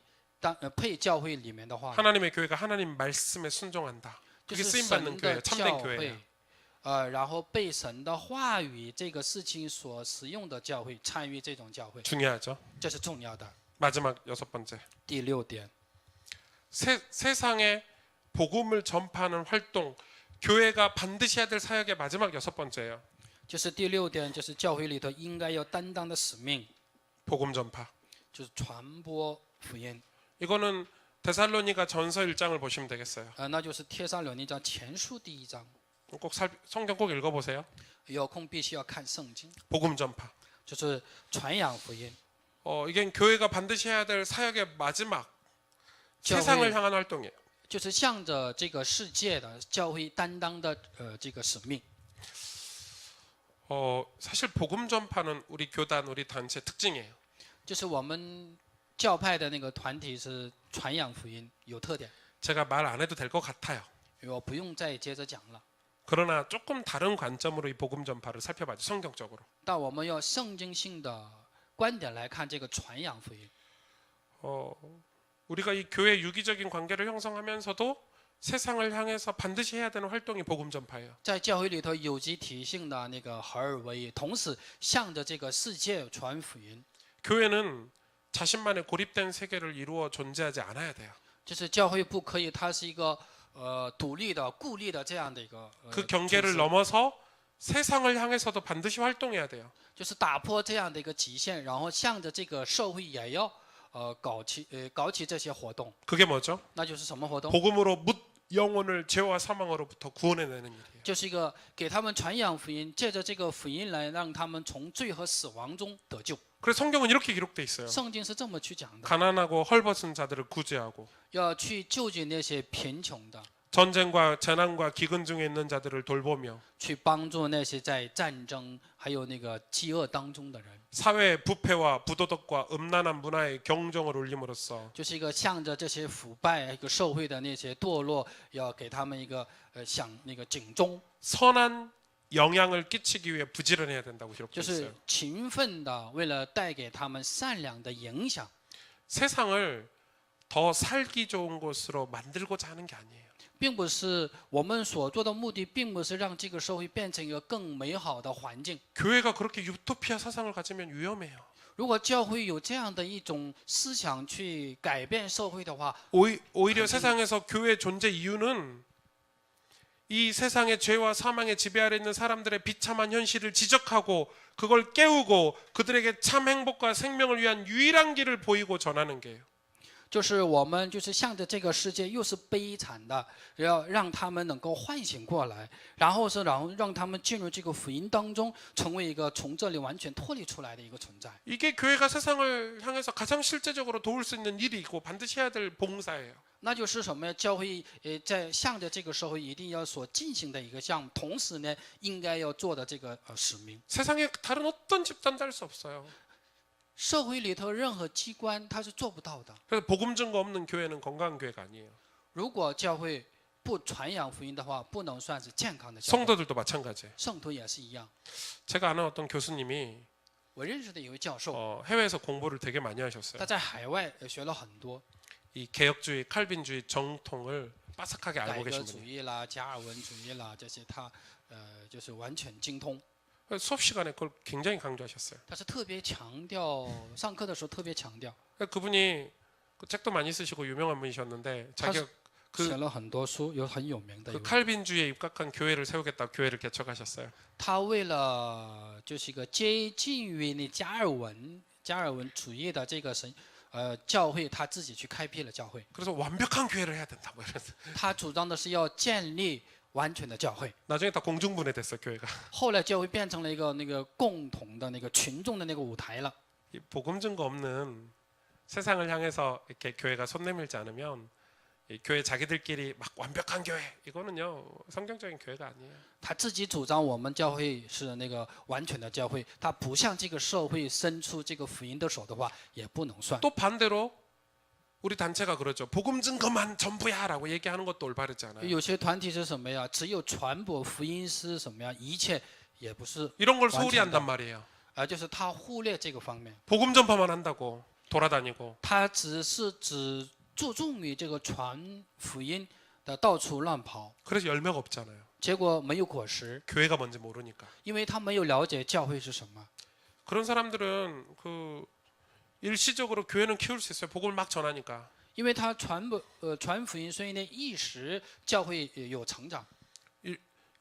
教会里面的话语， 하나님의 교회가 하나님 말씀에 순종한다. 就 그게 是 쓰임 받는 神的 교회, 教 참된 会 교회예요. ，然后被神的话语这个事情所使用的教会，参与这种教会， 중요하죠. 这是重要的。 마지막 6번째. 第6点， 세상에 복음을 전파하는 활동, 교회가 반드시 해야 될 사역의 마지막 6번째예요. 就是第6点，就是教会里头应该要担当的使命， 복음 전파. 就是传播福音。 이거는 데살로니가 전서 1장을 보시면 되겠어요. 那就是帖撒罗尼迦前书第1章， 성경 꼭 읽어보세요. 有空必须要看圣经， 복음 전파. 就是传扬福音。 이게 교회가 반드시 해야 될 사역의 마지막 教 세상을 会 향한 활동이에요. 就是向着这个世界的教会担当的这个使命。 사실 복음 전파는 우리 교단, 우리 단체 특징이에요. 就是我们教派的那个团体是传扬福音，有特点， 제가 말 안 해도 될 것 같아요. 我不用再接着讲了。 그러나 조금 다른 관점으로 이 복음 전파를 살펴봐죠. 성경적으로. 但我们要圣经性的观点来看这个传扬福音。 우리가 이 교회 유기적인 관계를 형성하면서도 세상을 향해서 반드시 해야 되는 활동이 복음 전파예요. 在教会里头有机体性的那个合而为一，同时向着这个世界传福音。 교회는 자신만의 고립된 세계를 이루어 존재하지 않아야 돼요. 就是教会不可以，它是一个独立的、孤立的这样的一个。 그 경계를 넘어서 세상을 향해서도 반드시 활동해야 돼요. 就是打破这样的一个极限，然后向着这个社会也要搞起这些活动。 그게 뭐죠? 那就是什么活动？ 복음으로 묻 영혼을 죄와 사망으로부터 구원해내는 일이에요. 就是一个给他们传扬福音，借着这个福音来让他们从罪和死亡中得救。 그래서 성경은 이렇게 기록돼 있어요. 圣经是这么去讲的， 가난하고 헐벗은 자들을 구제하고 要去救济那些贫穷的， 전쟁과 재난과 기근 중에 있는 자들을 돌보며 去帮助那些在战争还有那个饥饿当中的人， 사회의 부패와 부도덕과 음란한 문화의 경종을 울림으로써 就是一个向着这些腐败一个社会的那些堕落，要给他们一个响那个警钟， 선한 영향을 끼치기 위해 부지런해야 된다고 就 기록되어 是 있어요. 勤奋的为了带给他们善良的影响。 세상을 더 살기 좋은 곳으로 만들고자 하는 게 아니에요. 并不是我们所做的目的，并不是让这个社会变成一个更美好的环境。 교회가 그렇게 유토피아 사상을 가지면 위험해요. 如果教会有这样的一种思想去改变社会的话， 오히려 세상에서 교회의 존재 이유는 이 세상의 죄와 사망의 지배 아래 있는 사람들의 비참한 현실을 지적하고 그걸 깨우고 그들에게 참 행복과 생명을 위한 유일한 길을 보이고 전하는 게예요. 就是我们就是向着这个世界又是悲惨的，要让他们能够唤醒过来，然后让他们进入这个福音当中，成为一个从这里完全脱离出来的一个存在。 이게 교회가 세상을 향해서 가장 실제적으로 도울 수 있는 일이고 반드시 해야 될 봉사예요. 那就是什么呀？教会在向着这个社会一定要所进行的一个项目，同时呢，应该要做的这个使命。 세상에 다른 어떤 집단도 할 수 없어요. 社会里头任何机关它是做不到的。 그래서 복음 증거 없는 교회는 건강한 교회가 아니에요. 如果教会不传扬福音的话，不能算是健康的教会。 성도들도 마찬가지예요. 圣徒也是一样。 제가 아는 어떤 교수님이 我认识的有位教授， 해외에서 공부를 되게 많이 하셨어요. 他在海外学了很多 이 개혁주의, 칼빈주의 정통을 빠삭하게 改 알고 革 계신 主 분이에요. 义啦、加尔文主义啦这些，他就是完全精通。 수업 시간에 그걸 굉장히 강조하셨어요. 他是特别强调，上课的时候特别强调。 그분이 그 책도 많이 쓰시고 유명한 분이셨는데 자기가 写了很多书，有很有名的一 그 位。 칼빈주의에 입각한 교회를 세우겠다 교회를 개척하셨어요. 他为了就是一个接近于那加尔文主义的这个教会，他自己去开辟了教会。 그래서 완벽한 교회를 해야 된다 뭐 이러면서 他主张的是要建立完全的教会。 나중에 다 공중분해됐어 교회가. 后来教会变成了一个那个共同的那个群众的那个舞台了。 이 복음 증거 없는 세상을 향해서 이렇게 교회가 손 내밀지 않으면 이 교회 자기들끼리 막 완벽한 교회 이거는요 성경적인 교회가 아니에요. 他自己主张我们教会是那个完全的教会，他不向这个社会伸出这个福音的手的话，也不能算。 또 반대로 우리 단체가 그러죠. 복음 증거만 전부야라고 얘기하는 것도 올바르지 않아요. 有些团体是什么呀？只有传播福音是什么呀？一切也不是 이런 걸 소홀히 한단 말이에요. 就是他忽略这个方面， 복음 전파만 한다고 돌아다니고 他只注重于这个传福音的到处乱跑， 그래서 열매가 없잖아요. 结果没有果实， 교회가 뭔지 모르니까. 因为他没有了解教会是什么。 그런 사람들은 그 일시적으로 교회는 키울 수 있어요. 복음을 막 전하니까. 因为他传福音，所以呢，一时教会有成长。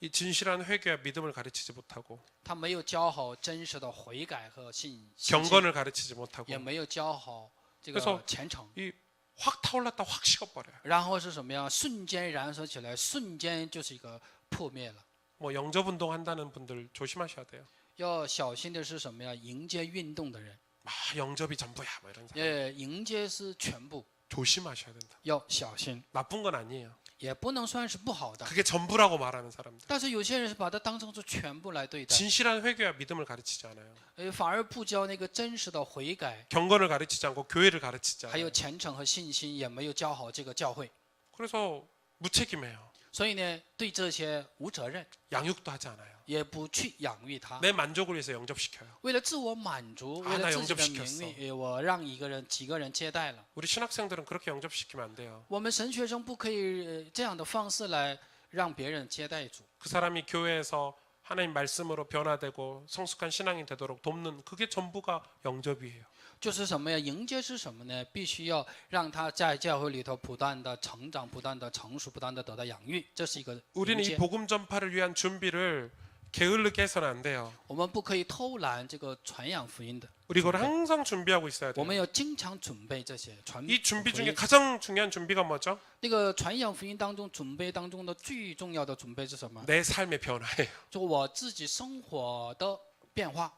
이 진실한 회개와 믿음을 가르치지 못하고 他没有教好真实的悔改和信心， 경건을 가르치지 못하고 也没有教好这 그래서 个虔诚。 이 확 타올랐다 확 식어버려요. 然后是什么呀？瞬间燃烧起来，瞬间就是一个破灭了。 뭐 영접 운동 한다는 분들 조심하셔야 돼요. 要小心的是什么呀？迎接运动的人， 아, 영접이 전부야 뭐 이런 사람 迎接是全部， 조심하셔야 된다. 要小心， 나쁜 건 아니에요. 也不能算是不好的。 그게 전부라고 말하는 사람들. 但是有些人是把它当成是全部来对待， 진실한 회개와 믿음을 가르치지 않아요. 反而不教那个真实的悔改， 경건을 가르치지 않고 교회를 가르치지 还有 않아요. 虔诚和信心，也没有教好这个教会。 그래서 무책임해요. 所以呢，对这些无责任， 양육도 하지 않아요. 也不去养育他。 내 만족을 위해서 영접시켜요. 为了自我满足， 啊 为了 나 自己的 영접시켰어 名誉，我让几个人接待了。 우리 신학생들은 그렇게 영접시키면 안 돼요. 我们神学生不可以这样的方式来让别人接待主。 그 사람이 교회에서 하나님 말씀으로 변화되고 성숙한 신앙이 되도록 돕는 그게 전부가 영접이에요. 就是什么呀？迎接是什么呢？必须要让他在教会里头不断的成长、不断的成熟、不断的得到养育，这是一个 우리는 迎 이 接。 복음 전파를 위한 준비를 게을르게 해서는 안 돼요. 我们不可以偷懒这个传扬福音的， 우리 이걸 항상 준비하고 있어야 我 돼요. 们要经常准备这些传 이 준비 福 중에 音。 가장 중요한 준비가 뭐죠? 那个传扬福音当中准备当中的最重要的准备是什么？ 내 삶의 변화예요. 就我自己生活的变化。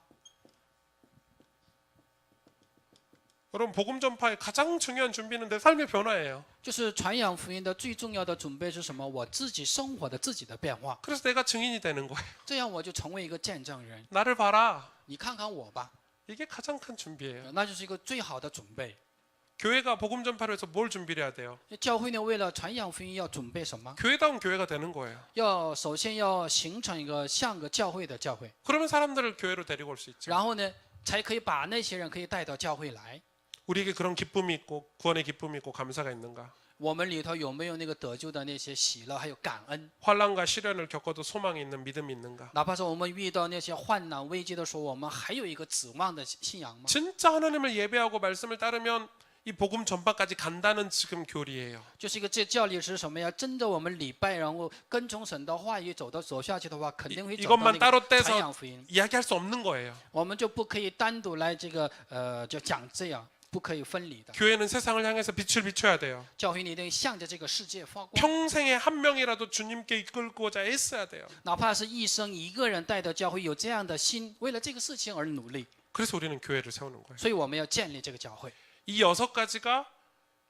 여러분 복음 전파의 가장 중요한 준비는 내 삶의 변화예요. 就是传扬福音的最重要的准备是什么？我自己生活的自己的变化， 그래서 내가 증인이 되는 거예요. 这样我就成为一个见证人。 나를 봐라. 你看看我吧， 이게 가장 큰 준비예요. 那就是一个最好的准备。 교회가 복음 전파를 해서 뭘 준비를 해야 돼요? 教会呢，为了传扬福音要准备什么？ 교회다운 교회가 되는 거예요. 要首先要形成一个像个教会的教会， 그러면 사람들을 교회로 데리고 올 수 있죠. 然后呢，才可以把那些人可以带到教会来。 우리에게 그런 기쁨이 있고 구원의 기쁨이 있고 감사가 있는가? 我们里头有没有那个得救的那些喜乐，还有感恩？ 환난과 시련을 겪어도 소망이 있는 믿음이 있는가? 哪怕是我们遇到那些患难危机的时候，我们还有一个指望的信仰吗？ 진짜 하나님을 예배하고 말씀을 따르면 이 복음 전파까지 간다는 지금 교리예요. 就是一个这教理是什么呀？真的我们礼拜，然后跟从神的话语走下去的话，肯定会走到 이것만 那 따로 个传 떼서 扬福音。 이야기할 수 없는 거예요. 我们就不可以单独来这个就讲这样，不可以分离的。 교회는 세상을 향해서 빛을 비춰야 돼요. 教会你一定向着这个世界发光， 평생에 한 명이라도 주님께 이끌고자 애써야 돼요. 哪怕是一生一个人带的教会有这样的心，为了这个事情而努力。 그래서 우리는 교회를 세우는 거예요. 所以我们要建立这个教会。 이 6가지가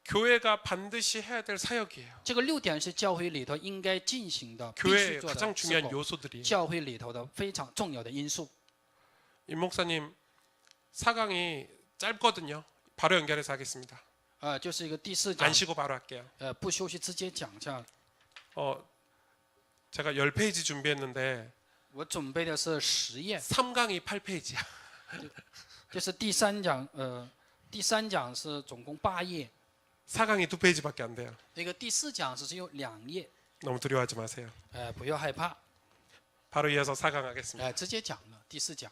교회가 반드시 해야 될 사역이에요. 这个6点是教会里头应该进行的，必须 교회의 做 가장 的事 중요한 后， 요소들이에요. 教会里头的非常重要的因素。 임 목사님 4강이 짧거든요. 바로 연결해서 하겠습니다. 就是一个第4讲 안 ， 쉬고 바로 할게요. 不休息直接讲一下。 제가 10페이지 준비했는데 我准备的是10页， 3강이 8페이지야. 就是第3讲，第3讲是总共8页， 4강이 2페이지밖에 안 돼요. 那个第4讲只有2页， 너무 두려워하지 마세요. 不要害怕， 바로 이어서 4강 하겠습니다. 直接讲了第4讲。